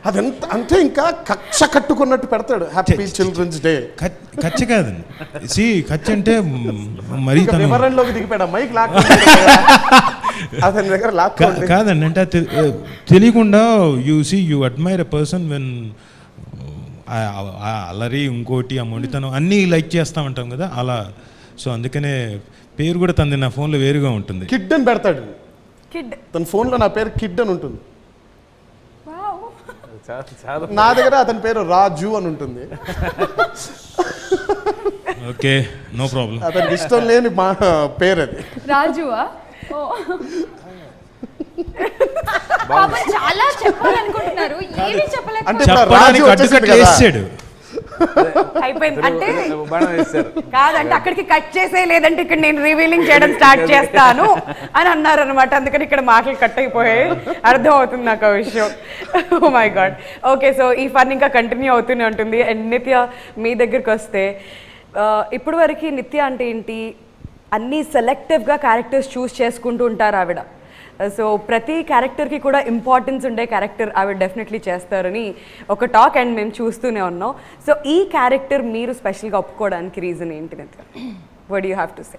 అదంతా అంటే ఇంకా కక్ష కట్టుకున్నట్టు పెడతాడు హ్యాపీ చిల్డ్రన్స్ డే. కచ్చ కాదండి, కచ్చ అంటే మరీ వివరణలోకి దిగిపోయాడు మైక్ లాక్ అతని దగ్గర లాక్ కాదండి. అంటే తెలియకుండా you admire a person when అల్లరి ఇంకోటి ఆ మొండితనం అన్నీ లైక్ చేస్తూ ఉంటాం కదా అలా. సో అందుకనే పేరు కూడా తనది నా ఫోన్లో వేరుగా ఉంటుంది. కిడ్ అని పెడతాడు. తన ఫోన్లో నా పేరు కిడ్ అని ఉంటుంది. నా దగ్గర అతని పేరు రాజు అని ఉంటుంది. Okay, no problem. అతనికి ఇష్టం లేని మా పేరు అది. రాజువా? చాలా చెప్పాలనుకుంటున్నారు, ఏమీ చెప్పలేకపోయాడు. అయిపోయింది అంటే కాదంటే అక్కడికి కట్ చేసే, లేదంటే ఇక్కడ నేను రివీలింగ్ చేయడం స్టార్ట్ చేస్తాను అని అన్నారు అనమాట. అందుకని ఇక్కడ మాటలు కట్ అయిపోయాయి. అర్థం అవుతుంది నాకు ఆ విషయం. Oh my God. Okay, so ఈ ఫన్ ఇంకా కంటిన్యూ అవుతూనే ఉంటుంది. అండ్ నిత్య, మీ దగ్గరికి వస్తే ఇప్పుడు వరకు నిత్య అంటే ఏంటి, అన్నీ సెలెక్టివ్గా క్యారెక్టర్స్ చూస్ చేసుకుంటూ ఉంటారు ఆవిడ. సో ప్రతి క్యారెక్టర్కి కూడా ఇంపార్టెన్స్ ఉండే క్యారెక్టర్ ఆవిడ డెఫినెట్లీ చేస్తారని ఒక టాక్, అండ్ మేము చూస్తూనే ఉన్నాం. సో ఈ క్యారెక్టర్ మీరు స్పెషల్గా ఒప్పుకోవడానికి రీజన్ ఏంటి నిత్య? What do you have to say?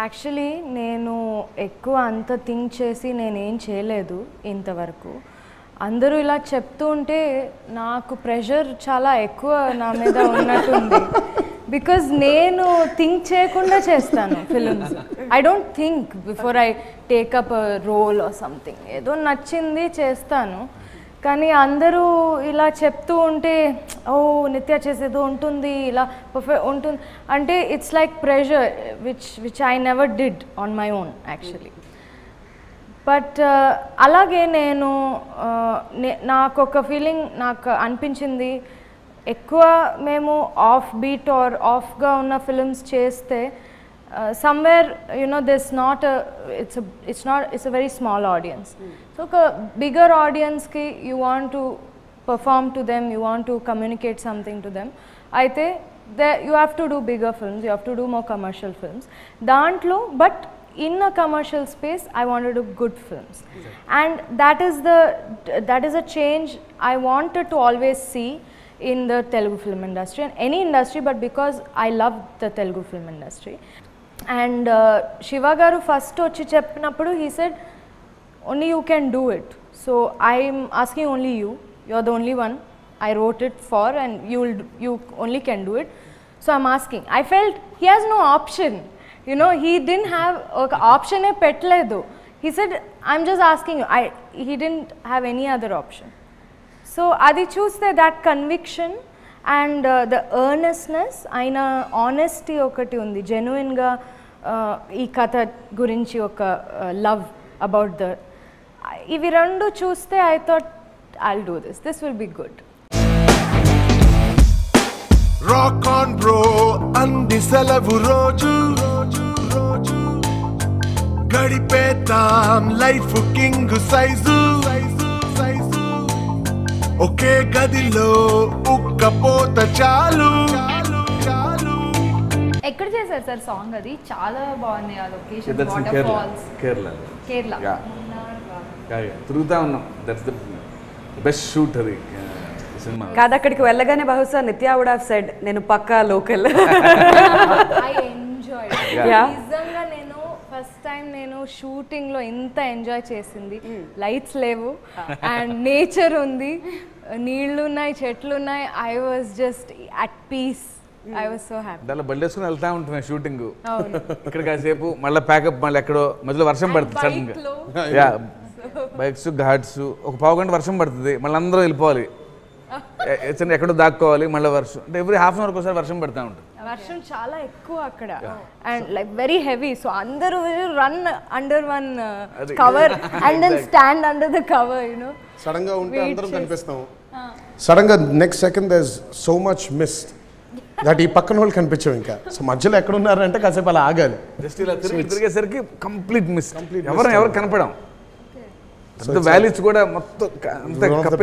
Actually నేను ఎక్కువ అంత థింక్ చేసి నేనేం చేయలేదు ఇంతవరకు. అందరూ ఇలా చెప్తూ ఉంటే నాకు ప్రెషర్ చాలా ఎక్కువ నా మీద ఉన్నట్టుంది. బికాజ్ నేను థింక్ చేయకుండా చేస్తాను films. I don't think before I take up a role or something. ఏదో నచ్చింది చేస్తాను. కానీ అందరూ ఇలా చెప్తూ ఉంటే, ఓ నిత్య చేసేదో ఉంటుంది, ఇలా పర్ఫెక్ట్ ఉంటుంది అంటే it's like pressure which I never did on my own actually. But అలాగే నేను నాకు ఒక ఫీలింగ్ నాకు అనిపించింది, ఎక్కువ మేము ఆఫ్ బీట్ ఆర్ ఆఫ్గా ఉన్న ఫిల్మ్స్ చేస్తే somewhere this not it's a very small audience. So ఒక బిగ్గర్ ఆడియన్స్కి you want to perform to them, you want to communicate something to them. అయితే you have to do bigger films, you have to do more commercial films దాంట్లో. But in a commercial space I want to do good films. And that is a change I wanted to always see in the Telugu film industry and any industry, but because I love the Telugu film industry. And Shiva garu first vachi cheppinappudu he said only you can do it, so I am asking only you are the only one I wrote it for and you only can do it, so I'm asking. I felt he has no option. He didn't have an option e petledu. He said I'm just asking you. He didn't have any other option. So adi chuste that conviction and the earnestness, aina honesty okati undi, genuine ga ee katha gurinchi oka love about the ivi rendu chuste I thought I'll do this will be good. Rock on bro andi selavu roju గడిపేతాం life king size ఒకే గదిలో ఉక్కపోత చాలు. ఎక్కడ చేశారు sir song? అది చాలా బాగుంది ఆ లొకేషన్, వాటర్ ఫాల్స్. కేరళ తిరుగుతా ఉన్నాం. దట్స్ ద బెస్ట్ షూట్ అది సినిమా. కాదు, అక్కడికి వెళ్ళగానే బహుశా నిత్య వుడ్ హావ్ సెడ్ నేను పక్కా లోకల్. ఐ ఎంజాయ్ నిజంగా. నేను ఫస్ట్ టైం నేను షూటింగ్లో ఎంత ఎంజాయ్ చేసింది. లైట్స్ లేవు అండ్ నేచర్ ఉంది, నీళ్లు ఉన్నాయి, చెట్లు ఉన్నాయి. I was just at peace. I was so happy. దానిలో బళ్ళేసుకుని వెళ్తా ఉంటున్నాయి షూటింగ్. ఇక్కడ కాసేపు మళ్ళీ ప్యాకప్, మళ్ళీ ఎక్కడో మధ్యలో వర్షం పడుతుంది సడన్గా. యా, బైక్స్ ఘాట్స్, ఒక పావు గంట వర్షం పడుతుంది, మళ్ళీ అందరూ వెళ్ళిపోవాలి, ఎక్కడో దాక్కోవాలి, మళ్ళీ వర్షం. అంటే ఎవ్రీ హాఫ్ అన్ అవర్ ఒకసారి వర్షం పడుతూ ఉంటుంది. వర్షం చాలా ఎక్కువ అక్కడ and like very heavy. So అందరూ run under one cover and then stand under the cover. Sudden గా ఉంటే అందరం కనిపిస్తాం. సడన్ గా next second there is so much mist that ఈ పక్కన వాళ్ళు కనిపించాం. ఇంకా సో మధ్యలో ఎక్కడ ఉన్నారంటే కాసేపు అలా ఆగాలి. జస్ట్ ఇలా తిరిగేసరికి కంప్లీట్ మిస్, ఎవరు కనపడం. వ్యాలీస్ కూడా మొత్తం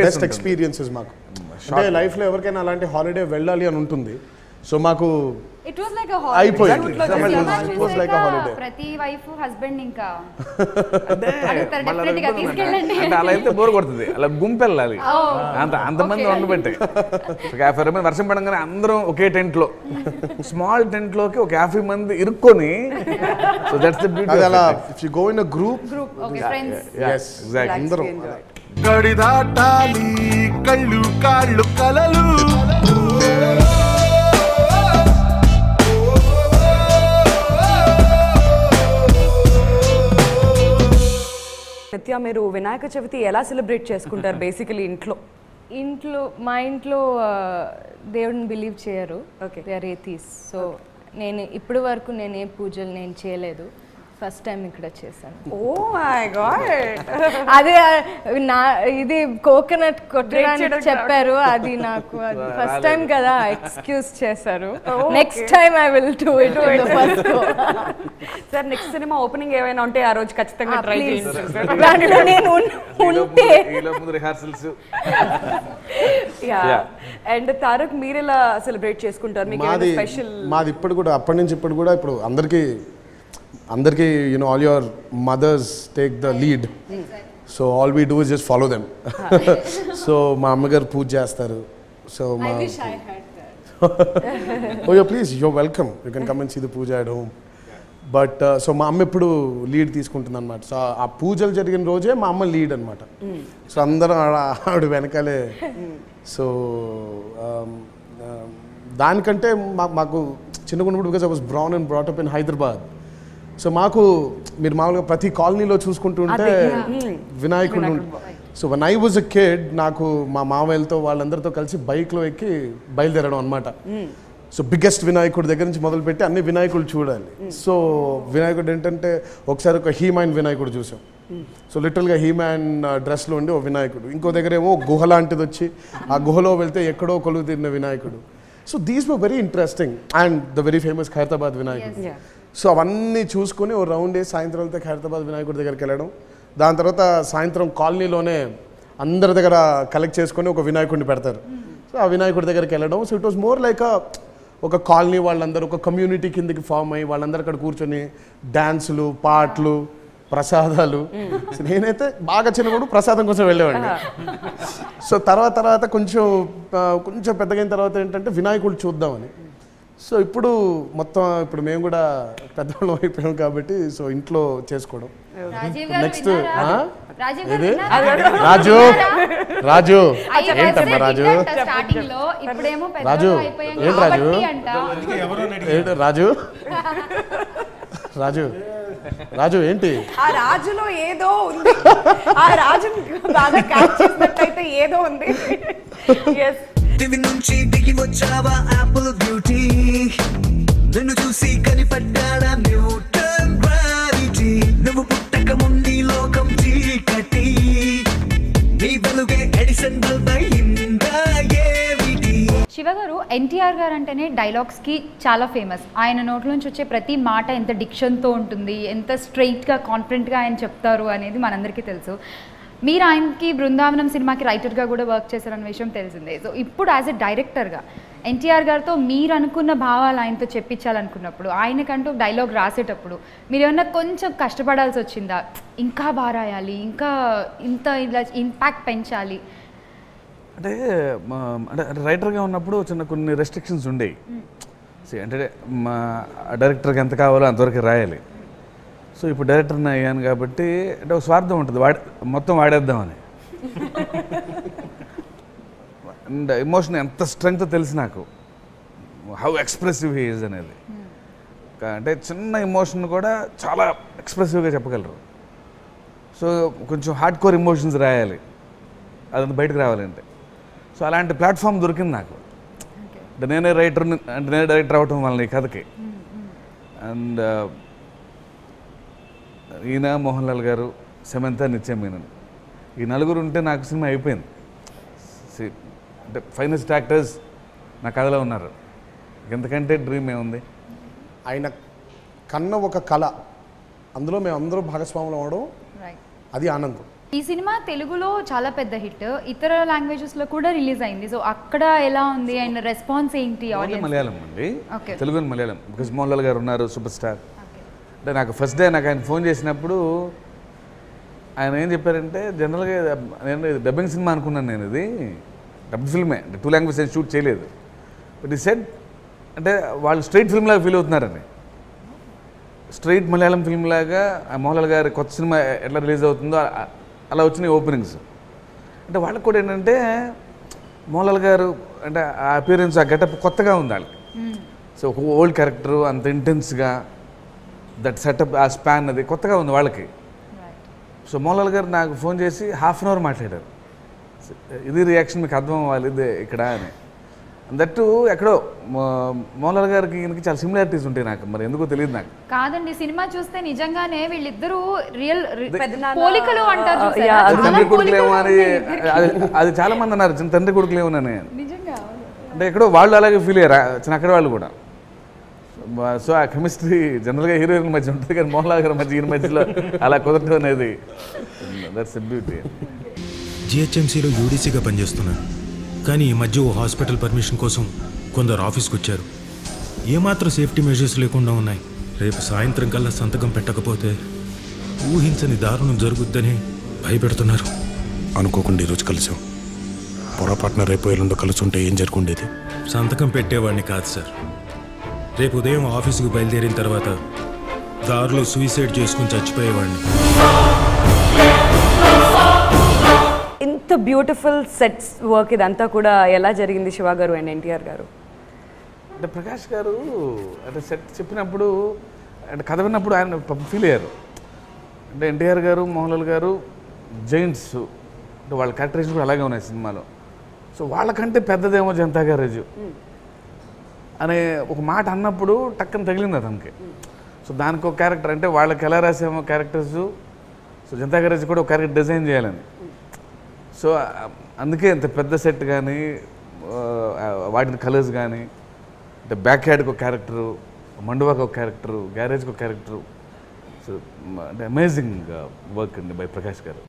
బెస్ట్ ఎక్స్పీరియన్సెస్ మాకు. అంటే లైఫ్లో ఎవరికైనా అలాంటి హాలిడే వెళ్ళాలి అని ఉంటుంది. సో మాకు అయిపోయింది. ప్రతి వైఫ్ హస్బెండ్ ఇంకా అలా అయితే బోర్ కొడుతుంది. అలా గుంపు వెళ్ళాలి, అంతమంది ఉండబెట్టే. 50 మంది వర్షం పడంగానే అందరం ఒకే టెంట్ లో, స్మాల్ టెంట్ లోకి ఒక 50 మంది ఇరుక్కొని. So that's the beauty. అలా if you go in a group, okay friends, yes exactly, అందరం గడి దాటాలి కళ్ళు కాళ్ళు కలలు. నిత్య, మీరు వినాయక చవితి ఎలా సెలబ్రేట్ చేసుకుంటారు బేసికలీ ఇంట్లో? మా ఇంట్లో దేవుడిని బిలీవ్ చేయరు. They are ఏథీస్. సో నేను ఇప్పటి వరకు నేను ఏ పూజలు నేను చేయలేదు. ఫస్ట్ టైం ఇక్కడ చేశాను. Oh my God. అదే ఇది కోకోనట్ కొట్టడానికి చెప్పారు, అది నాకు అది ఫస్ట్ టైం కదా ఎక్స్క్యూజ్ చేశారు. Next time I will do it. Sir next cinema opening ఏమైనా ఉంటే ఆ రోజు ఖచ్చితంగా ట్రై చేయండి. దాంట్లో నేను ఉంటే రిహార్సల్స్. అండ్ తారక్ మీరు ఎలా సెలబ్రేట్ చేసుకుంటారు? మీకు ఏమైనా స్పెషల్? మాది ఇప్పుడు కూడా అప్పటి నుంచి ఇప్పుడు కూడా ఇప్పుడు అందరికీ all your mothers take the lead. So all we do is just follow them. So మా అమ్మగారు పూజ చేస్తారు. సో మా please you're welcome, you can come and see the puja at home. But so మా అమ్మ ఎప్పుడు లీడ్ తీసుకుంటుంది అనమాట. సో ఆ పూజలు జరిగిన రోజే మా అమ్మ లీడ్ అనమాట. సో అందరం ఆవిడ వెనకాలే. సో దానికంటే మాకు చిన్నగున్నప్పుడు because I was brown and brought up in Hyderabad. So మాకు మీరు మామూలుగా ప్రతి కాలనీలో చూసుకుంటుంటే వినాయకుడు. So one I was a kid, నాకు మా మామయ్యలతో వాళ్ళందరితో కలిసి బైక్లో ఎక్కి బయలుదేరడం అనమాట. సో బిగ్గెస్ట్ వినాయకుడి దగ్గర నుంచి మొదలుపెట్టి అన్ని వినాయకుడు చూడాలి. సో వినాయకుడు ఏంటంటే ఒకసారి ఒక హీమాన్ వినాయకుడు చూసాం. సో లిటరల్గా హీమాన్ డ్రెస్లో ఉండి ఓ వినాయకుడు, ఇంకో దగ్గర ఏమో గుహ లాంటిది వచ్చి ఆ గుహలో వెళ్తే ఎక్కడో కొలువు తీరిన వినాయకుడు. So these were very interesting. And the very famous Khairatabad వినాయకుడు. సో అవన్నీ చూసుకొని ఓ రౌండ్ వేసి సాయంత్రం వెళ్తే ఖైరతాబాద్ వినాయకుడి దగ్గరికి వెళ్ళడం. దాని తర్వాత సాయంత్రం కాలనీలోనే అందరి దగ్గర కలెక్ట్ చేసుకొని ఒక వినాయకుడిని పెడతారు. సో ఆ వినాయకుడి దగ్గరికి వెళ్ళడం. So it was more like ఒక కాలనీ వాళ్ళందరూ ఒక కమ్యూనిటీ కిందకి ఫామ్ అయ్యి వాళ్ళందరూ అక్కడ కూర్చొని డాన్సులు, పాటలు, ప్రసాదాలు. సో నేనైతే బాగా చిన్నప్పుడు ప్రసాదం కోసం వెళ్ళేవాడిని. సో తర్వాత కొంచెం పెద్దగైన తర్వాత ఏంటంటే వినాయకుడు చూద్దామని. సో ఇప్పుడు మేము కూడా పెద్దవాళ్ళం అయిపోయాం కాబట్టి సో ఇంట్లో చేసుకోవడం. నెక్స్ట్ రాజు ఏంటమ్మా రాజు రాజు ఏంటి ఆ రాజులో ఏదో ఉంది. ఆ రాజు బాగా క్యాచ్ చేసినట్టయితే ఏదో ఉంది. నుంచి దిగి వచ్చావా ఆపిల్ బ్యూటీ, నిన్ను చూసి కనిపడ్డాడా న్యూటన్ గ్రావిటీ, నువ్వు పుట్టక ముందు లోకం చీకటి, నీ వెలుగే ఎడిసన్ బల్బ్ అయిందా ఏమిటి. శివ గారు ఎన్టీఆర్ గారు అంటేనే డైలాగ్స్కి చాలా ఫేమస్. ఆయన నోట్ల నుంచి వచ్చే ప్రతి మాట ఎంత డిక్షన్తో ఉంటుంది, ఎంత స్ట్రైట్గా కాన్ఫిడెంట్గా ఆయన చెప్తారు అనేది మనందరికీ తెలుసు. మీరు ఆయనకి బృందావనం సినిమాకి రైటర్గా కూడా వర్క్ చేశారన్న విషయం తెలిసిందే. సో ఇప్పుడు యాజ్ ఎ డైరెక్టర్గా ఎన్టీఆర్ గారితో మీరు అనుకున్న భావాలు ఆయనతో చెప్పించాలనుకున్నప్పుడు, ఆయనకంటూ డైలాగ్ రాసేటప్పుడు మీరు ఏమన్నా కొంచెం కష్టపడాల్సి వచ్చిందా? ఇంకా బాగా రాయాలి, ఇంకా ఇలా ఇంపాక్ట్ పెంచాలి అంటే రైటర్గా ఉన్నప్పుడు కొన్ని రెస్ట్రిక్షన్స్ ఉండేవి. అంటే మా డైరెక్టర్కి ఎంత కావాలో అంతవరకు రాయాలి. సో ఇప్పుడు డైరెక్టర్ని అయ్యాను కాబట్టి అంటే ఒక స్వార్థం ఉంటుంది, మొత్తం వాడేద్దామని. అండ్ ఎమోషన్ ఎంత స్ట్రెంగ్త్ తెలుసు నాకు, హౌ ఎక్స్ప్రెసివ్ హీ ఈజ్ అనేది. అంటే చిన్న ఎమోషన్ కూడా చాలా ఎక్స్ప్రెసివ్గా చెప్పగలరు. సో కొంచెం హార్డ్ కోర్ ఎమోషన్స్ రాయాలి, అదంతా బయటకు రావాలంటే. సో అలాంటి ప్లాట్ఫామ్ దొరికింది నాకు. అంటే నేనే డైరెక్టర్ అవటం వల్ల ఈ కథకి. అండ్ ఈయన, మోహన్ లాల్ గారు, సమంత, నిత్య మీనన్, ఈ నలుగురు ఉంటే నాకు సినిమా అయిపోయింది. అంటే ఫైనెస్ట్ యాక్టర్స్ నా కథలో ఉన్నారు. ఎంతకంటే డ్రీమ్ ఏముంది? ఆయన కన్న ఒక కళ, అందులో మేము అందరూ భాగస్వాములు అవడం, అది ఆనందం. ఈ సినిమా తెలుగులో చాలా పెద్ద హిట్, ఇతర లాంగ్వేజెస్లో కూడా రిలీజ్ అయింది. సో అక్కడ ఎలా ఉంది, ఆయన రెస్పాన్స్ ఏంటి? మలయాళం అండి, తెలుగు మలయాళం. బికాజ్ మోహన్ లాల్ గారు ఉన్నారు, సూపర్ స్టార్. అంటే నాకు ఫస్ట్ డే నాకు ఆయన ఫోన్ చేసినప్పుడు ఆయన ఏం చెప్పారంటే, జనరల్గా నేను డబ్బింగ్ సినిమా అనుకున్నాను, నేను ఇది డబ్బింగ్ ఫిల్మే, అంటే 2 లాంగ్వేజెస్ షూట్ చేయలేదు. బట్ ఈ సెడ్ అంటే వాళ్ళు స్ట్రైట్ ఫిల్మ్ లాగా ఫీల్ అవుతున్నారని. స్ట్రైట్ మలయాళం ఫిల్మ్ లాగా మోహన్ లాల్ గారి కొత్త సినిమా ఎట్లా రిలీజ్ అవుతుందో అలా వచ్చినాయి ఓపెనింగ్స్. అంటే వాళ్ళకి కూడా ఏంటంటే మోహన్ లాల్ గారు అంటే ఆ అపియరెన్స్, ఆ గెటప్ కొత్తగా ఉంది వాళ్ళకి. సో ఒక ఓల్డ్ క్యారెక్టరు అంత ఇంటెన్స్గా, దట్ సెటప్, ఆ స్పాన్ అది కొత్తగా ఉంది వాళ్ళకి. సో మోహన్ లాల్ గారు నాకు ఫోన్ చేసి 1/2 అవర్ మాట్లాడారు. ఇది రియాక్షన్ మీకు అర్థం అవ్వాలి ఇదే ఇక్కడ అని. దట్టు ఎక్కడో మోహన్లాల్ గారికి ఈయనకి చాలా సిమిలారిటీస్ ఉంటాయి నాకు, మరి ఎందుకో తెలియదు నాకు. కాదండి, సినిమా చూస్తే నిజంగానే వీళ్ళిద్దరూ రియల్ పోలికలు అంటారు. తండ్రి కొడుకులేమో అని అది చాలా మంది అన్నారు, చిన్న తండ్రి కొడుకులేమోనని. అంటే ఎక్కడో వాళ్ళు అలాగే ఫీల్ అయ్యారు, చిన్న అక్కడ వాళ్ళు కూడా. సో ఆ కెమిస్ట్రీ జనరల్గా హీరోయిన్ మధ్య ఉంటుంది, కానీ మోహన్లాల్ గారి మధ్య ఈయన మధ్యలో అలా కుదరటం అనేది దట్స్ ఎ బ్యూటీ. జిహెచ్ఎంసీలో యూడీసీగా పనిచేస్తున్నాను, కానీ ఈ మధ్య ఓ హాస్పిటల్ పర్మిషన్ కోసం కొందరు ఆఫీస్కి వచ్చారు. ఏమాత్రం సేఫ్టీ మెజర్స్ లేకుండా ఉన్నాయి. రేపు సాయంత్రం కల్లా సంతకం పెట్టకపోతే ఊహించని దారుణం జరుగుద్దని భయపెడుతున్నారు. అనుకోకుండా ఈరోజు కలిసాం, పొరపాటున రేపు ఎల్లుండో కలిసి ఉంటే ఏం జరుగుండేది? సంతకం పెట్టేవాడిని కాదు సార్. రేపు ఉదయం ఆఫీసుకు బయలుదేరిన తర్వాత దారిలో సూసైడ్ చేసుకుని చచ్చిపోయేవాడిని. ఇంత బ్యూటిఫుల్ సెట్స్ వర్క్ ఇదంతా కూడా ఎలా జరిగింది శివ గారు అండ్ ఎన్టీఆర్ గారు? అంటే ప్రకాష్ గారు అంటే సెట్ చెప్పినప్పుడు అంటే కథ విన్నప్పుడు ఆయన ఫీల్ అయ్యారు. అంటే ఎన్టీఆర్ గారు మోహన్లాల్ గారు జైంట్స్, అంటే వాళ్ళ క్యారెక్టరేషన్ కూడా అలాగే ఉన్నాయి సినిమాలో. సో వాళ్ళకంటే పెద్దదేమో జనతా గ్యారేజ్ అనే ఒక మాట అన్నప్పుడు టక్కన తగిలింది అతనికి. సో దానికి ఒక క్యారెక్టర్, అంటే వాళ్ళకి ఎలా రాసేమో క్యారెక్టర్స్, సో జనతా గ్యారేజ్ కూడా ఒక క్యారెక్టర్ డిజైన్ చేయాలని. సో అందుకే ఇంత పెద్ద సెట్ కానీ వాటిని కలర్స్ కానీ, అంటే బ్యాక్ యార్డ్కి ఒక క్యారెక్టరు, మండువాకి ఒక క్యారెక్టరు, గ్యారేజ్కి ఒక క్యారెక్టరు. సో అంటే అమేజింగ్ వర్క్ అండి బై ప్రకాష్ గారు.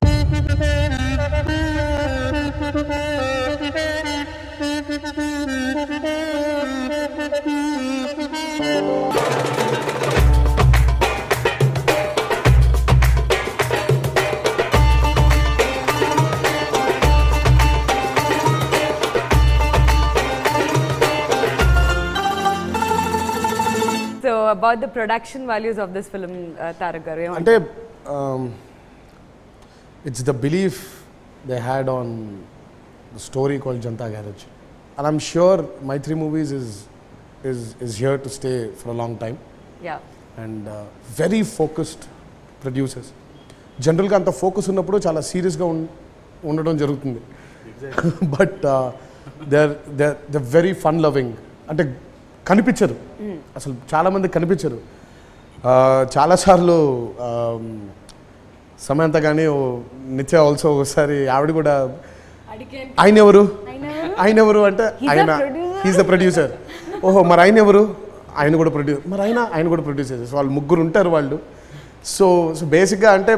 So about the production values of this film, Tarak garu, అంటే it's the belief they had on the story called Janta Garage, and I'm sure My Three Movies is here to stay for a long time. Yeah. And very focused producers. జనరల్గా అంత focus ఉన్నప్పుడు చాలా సీరియస్గా ఉండడం జరుగుతుంది. But they very fun loving. అంటే కనిపించరు అసలు, చాలామంది కనిపించరు. చాలాసార్లు సమంత కానీ నిత్య ఆల్సో ఒకసారి ఆవిడ కూడా ఆయన ఎవరు అంటే ఆయన హీస్ ద ప్రొడ్యూసర్. ఓహో మరి ఆయన ఎవరు, ఆయన కూడా ప్రొడ్యూసర్, మరి ఆయన కూడా ప్రొడ్యూసర్. సో వాళ్ళు ముగ్గురు ఉంటారు వాళ్ళు. సో బేసిక్గా అంటే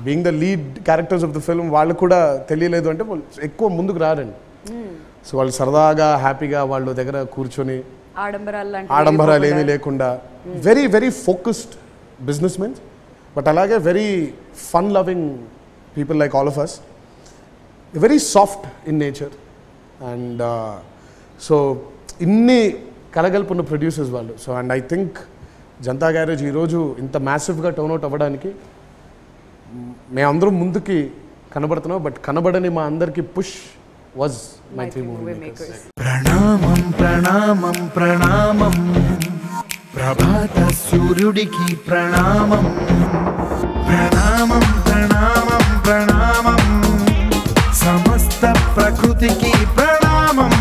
being the lead characters of the film వాళ్ళు కూడా తెలియలేదు అంటే వాళ్ళు ఎక్కువ ముందుకు రారండి. సో వాళ్ళు సరదాగా హ్యాపీగా వాళ్ళ దగ్గర కూర్చొని ఆడంబరాలు ఏమీ లేకుండా very very focused business mens, but అలాగే very fun loving people like all of us, very soft in nature. And so ఇన్ని కలగలుపున్న ప్రొడ్యూసర్స్ వాళ్ళు. So and I think Janatha Garage ఈరోజు ఇంత మ్యాసివ్గా టర్న్అవుట్ అవ్వడానికి మేమందరం ముందుకి కనబడుతున్నాం, బట్ కనబడని మా అందరికీ push was my three movie makers. ప్రణామం ప్రణామం ప్రణామం ప్రభాత సూర్యుడికి ప్రణామం, ప్రణామం ప్రణామం ప్రణామం సమస్త ప్రకృతికి ప్రణామం.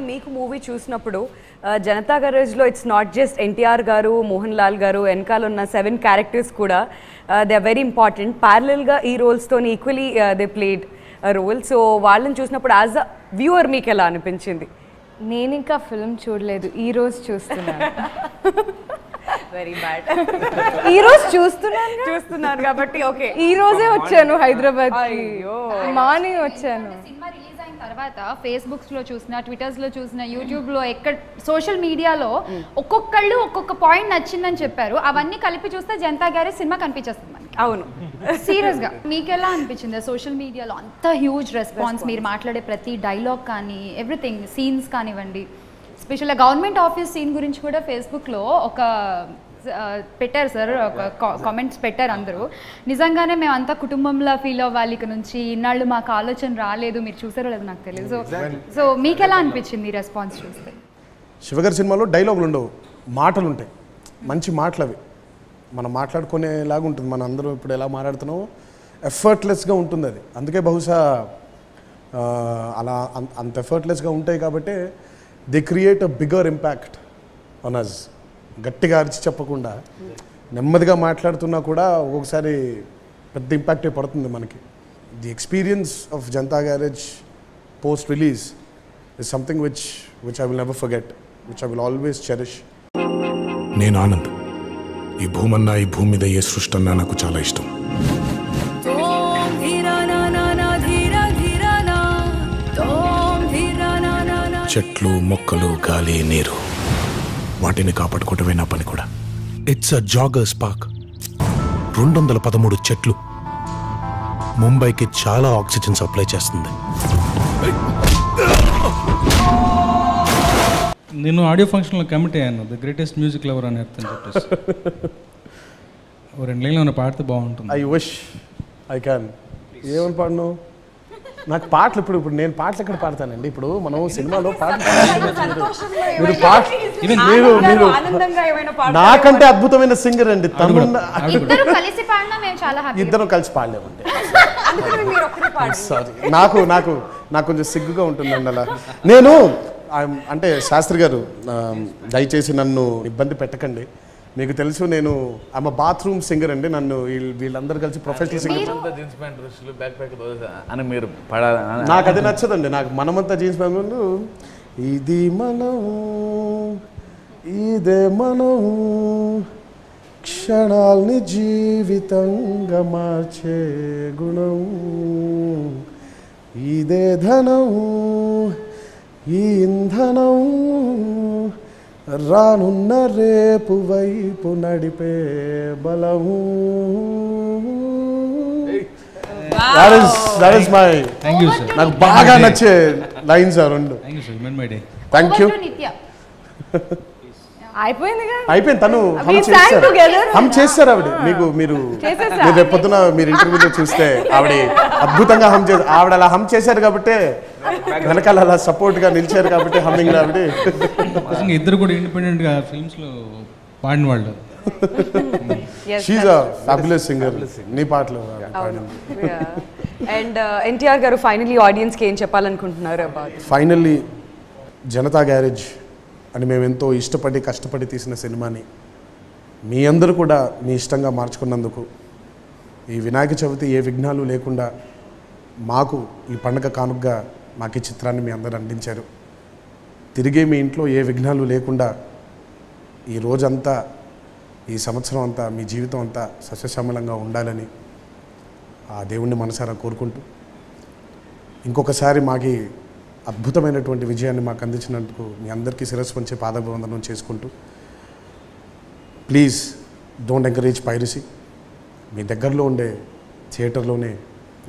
మీకు మూవీ చూసినప్పుడు జనతా గ్యారేజ్లో ఇట్స్ నాట్ జస్ట్ ఎన్టీఆర్ గారు, మోహన్ లాల్ గారు, వెనకాల ఉన్న 7 క్యారెక్టర్స్ కూడా దే ఆర్ వెరీ ఇంపార్టెంట్. ప్యారలల్గా ఈ రోల్స్తో equally they played role. So వాళ్ళని చూసినప్పుడు యాజ్ అ వ్యూవర్ మీకు ఎలా అనిపించింది? నేను ఇంకా ఫిల్మ్ చూడలేదు, ఈ రోజు చూస్తున్నాను. Very bad. ఈ రోజు చూస్తున్నాను కాబట్టి ఓకే. ఈ రోజే వచ్చాను హైదరాబాద్, మార్నింగ్ వచ్చాను. సినిమా రిలీజ్ అయిన తర్వాత ఫేస్బుక్స్ లో చూసిన, ట్విట్టర్స్ లో చూసిన, యూట్యూబ్ లో, ఎక్కడ సోషల్ మీడియాలో ఒక్కొక్కళ్ళు ఒక్కొక్క పాయింట్ నచ్చిందని చెప్పారు. అవన్నీ కలిపి చూస్తే జనతా గ్యారేజ్ సినిమా కనిపించేస్తుంది మనకి. అవును, సీరియస్ గా మీకు ఎలా అనిపించింది? సోషల్ మీడియాలో అంత హ్యూజ్ రెస్పాన్స్, మీరు మాట్లాడే ప్రతి డైలాగ్ కానీ, ఎవ్రీథింగ్, సీన్స్ కానివ్వండి, స్పెషల్గా గవర్నమెంట్ ఆఫీస్ సీన్ గురించి కూడా ఫేస్బుక్లో ఒక పెట్టారు సార్, ఒక కామెంట్స్ పెట్టారు అందరూ. నిజంగానే మేము అంతా కుటుంబంలో ఫీల్ అవ్వాలి ఇక నుంచి, ఇన్నాళ్ళు మాకు ఆలోచన రాలేదు, మీరు చూసారో లేదు నాకు తెలియదు. సో మీకు ఎలా అనిపించింది రెస్పాన్స్ చూస్తే? శివగారి సినిమాలో డైలాగులు ఉండవు, మాటలు ఉంటాయి, మంచి మాటలు అవి మనం మాట్లాడుకునేలాగా ఉంటుంది. మన అందరం ఇప్పుడు ఎలా మాట్లాడుతున్నామో ఎఫర్ట్లెస్గా ఉంటుంది అది. అందుకే బహుశా అలా అంత ఎఫర్ట్లెస్గా ఉంటాయి కాబట్టి they create a bigger impact on us. గట్టిగా అరిచి చెప్పకుండా నెమ్మదిగా మాట్లాడుతున్నా కూడా ఒక్కొక్కసారి పెద్ద ఇంపాక్టే పడుతుంది మనకి. The experience of Janata garage post release is something which I will never forget, which I will always cherish. నేను ఆనంద్. ఈ భూమన్నా, ఈ భూమి మీద ఏ సృష్టి అన్నా నాకు చాలా ఇష్టం. చెట్లు, మొక్కలు, గాలి, నీరు, వాటిని కాపాడుకోవటమే నా పని కూడా. It's a joggers park. 213 చెట్లు ముంబైకి చాలా ఆక్సిజన్ సప్లై చేస్తుంది. నేను ఆడియో ఫంక్షన్లో కమిట్ అయ్యాను, ద గ్రేటెస్ట్ మ్యూజిక్ లవర్ అని అర్థం చెప్పేసి. 2 లైన్లు ఏమైనా పాడితే బాగుంటుంది. I wish I can. ఏమని పాడను? నాకు పాటలు ఇప్పుడు నేను పాటలు ఎక్కడ పాడతానండి? ఇప్పుడు మనం సినిమాలో మీరు నాకంటే అద్భుతమైన సింగర్ అండి తను. ఇద్దరు కలిసి పాడలేమండి. సారీ, నాకు కొంచెం సిగ్గుగా ఉంటుందండి అలా. నేను అంటే శాస్త్రి గారు దయచేసి నన్ను ఇబ్బంది పెట్టకండి. మీకు తెలుసు నేను ఆమె బాత్రూమ్ సింగర్ అండి. నన్ను వీళ్ళందరూ కలిసి ప్రొఫెషనల్ సింగర్. నాకు అది నచ్చదండి. నాకు మనమంతా జీన్స్ ప్యాంట్, ఇది మనం ఇదే మనం క్షణాల్ని జీవితంగా మార్చే గుణం, ఇదే ధనం ఈ ఇంధనం రానున్న రేపు వైపు నడిపే బలము. That is my. Thank you, sir. నాకు బాగా నచ్చే లైన్స్ ఆ రెండు. Thank you, sir. You made my day. Thank you. అయిపోయింది. తను హమ్ చేస్తారు ఆవిడ. మీరు రేపొద్దున మీరు ఇంటర్వ్యూలో చూస్తే ఆవిడ అద్భుతంగా హమ్ చేశారు. ఆవిడ అలా హమ్ చేశారు కాబట్టి వెనకాల అలా సపోర్ట్ గా నిలిచారు కాబట్టి హమ్మింగ్ ఆవిడ. ఇద్దరు కూడా ఇండిపెండెంట్ గా ఫిల్మ్స్ లో పాడిన వాళ్ళు. She's a fabulous singer. నీ పాటలు అండ్ ఎన్టీఆర్ గారు ఫైనల్లీ ఆడియన్స్ కి ఏం చెప్పాలనుకుంటున్నారు? ఫైనల్లీ జనతా గ్యారేజ్ అని మేము ఎంతో ఇష్టపడి కష్టపడి తీసిన సినిమాని మీ అందరూ కూడా మీ ఇష్టంగా మార్చుకున్నందుకు, ఈ వినాయక చవితి ఏ విఘ్నాలు లేకుండా మాకు ఈ పండగ కానుకగా మాకు ఈ చిత్రాన్ని మీ అందరూ అందించారు. తిరిగి మీ ఇంట్లో ఏ విఘ్నాలు లేకుండా ఈ రోజంతా, ఈ సంవత్సరం అంతా, మీ జీవితం అంతా సస్యశ్యామలంగా ఉండాలని ఆ దేవుణ్ణి మనసారా కోరుకుంటూ, ఇంకొకసారి మాకి అద్భుతమైనటువంటి విజయాన్ని మాకు అందించినందుకు మీ అందరికీ శిరస్సు వంచే పాదాభివందనం చేసుకుంటూ, ప్లీజ్ డోంట్ ఎంకరేజ్ పైరసీ. మీ దగ్గరలో ఉండే థియేటర్లోనే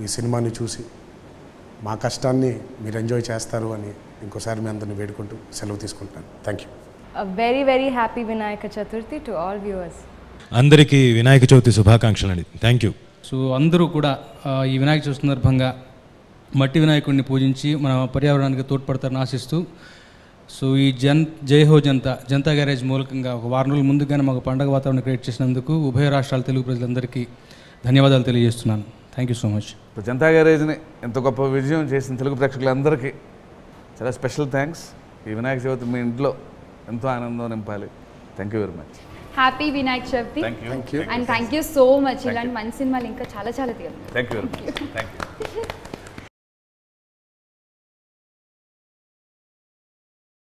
ఈ సినిమాని చూసి మా కష్టాన్ని మీరు ఎంజాయ్ చేస్తారు అని ఇంకోసారి మీ అందరిని వేడుకుంటూ సెలవు తీసుకుంటాను. Thank you. Very very happy Vinayaka Chaturthi to all viewers. అందరికీ వినాయక చవితి శుభాకాంక్షలు అండి. Thank you. సో అందరూ కూడా ఈ వినాయక చవితి సందర్భంగా మట్టి వినాయకుడిని పూజించి మన పర్యావరణానికి తోడ్పడతారని ఆశిస్తూ, సో ఈ జై హో జనతా గ్యారేజ్ మూలకంగా ఒక 6 రోజుల ముందుగానే మాకు పండగ వాతావరణం క్రియేట్ చేసినందుకు ఉభయ రాష్ట్రాల తెలుగు ప్రజలందరికీ ధన్యవాదాలు తెలియజేస్తున్నాను. Thank you so much. Janatha గ్యారేజ్ని ఎంత గొప్ప విజయం చేసిన తెలుగు ప్రేక్షకులందరికీ చాలా స్పెషల్ థ్యాంక్స్. ఈ వినాయక చవితి మీ ఇంట్లో ఎంతో ఆనందం నింపాలి. Thank you very much. Happy Vinayaka Chavithi. And thank you so much. ఇలాంటి మంచి సినిమాలు ఇంకా చాలా తీయాలి. Thank you very much. Thank you.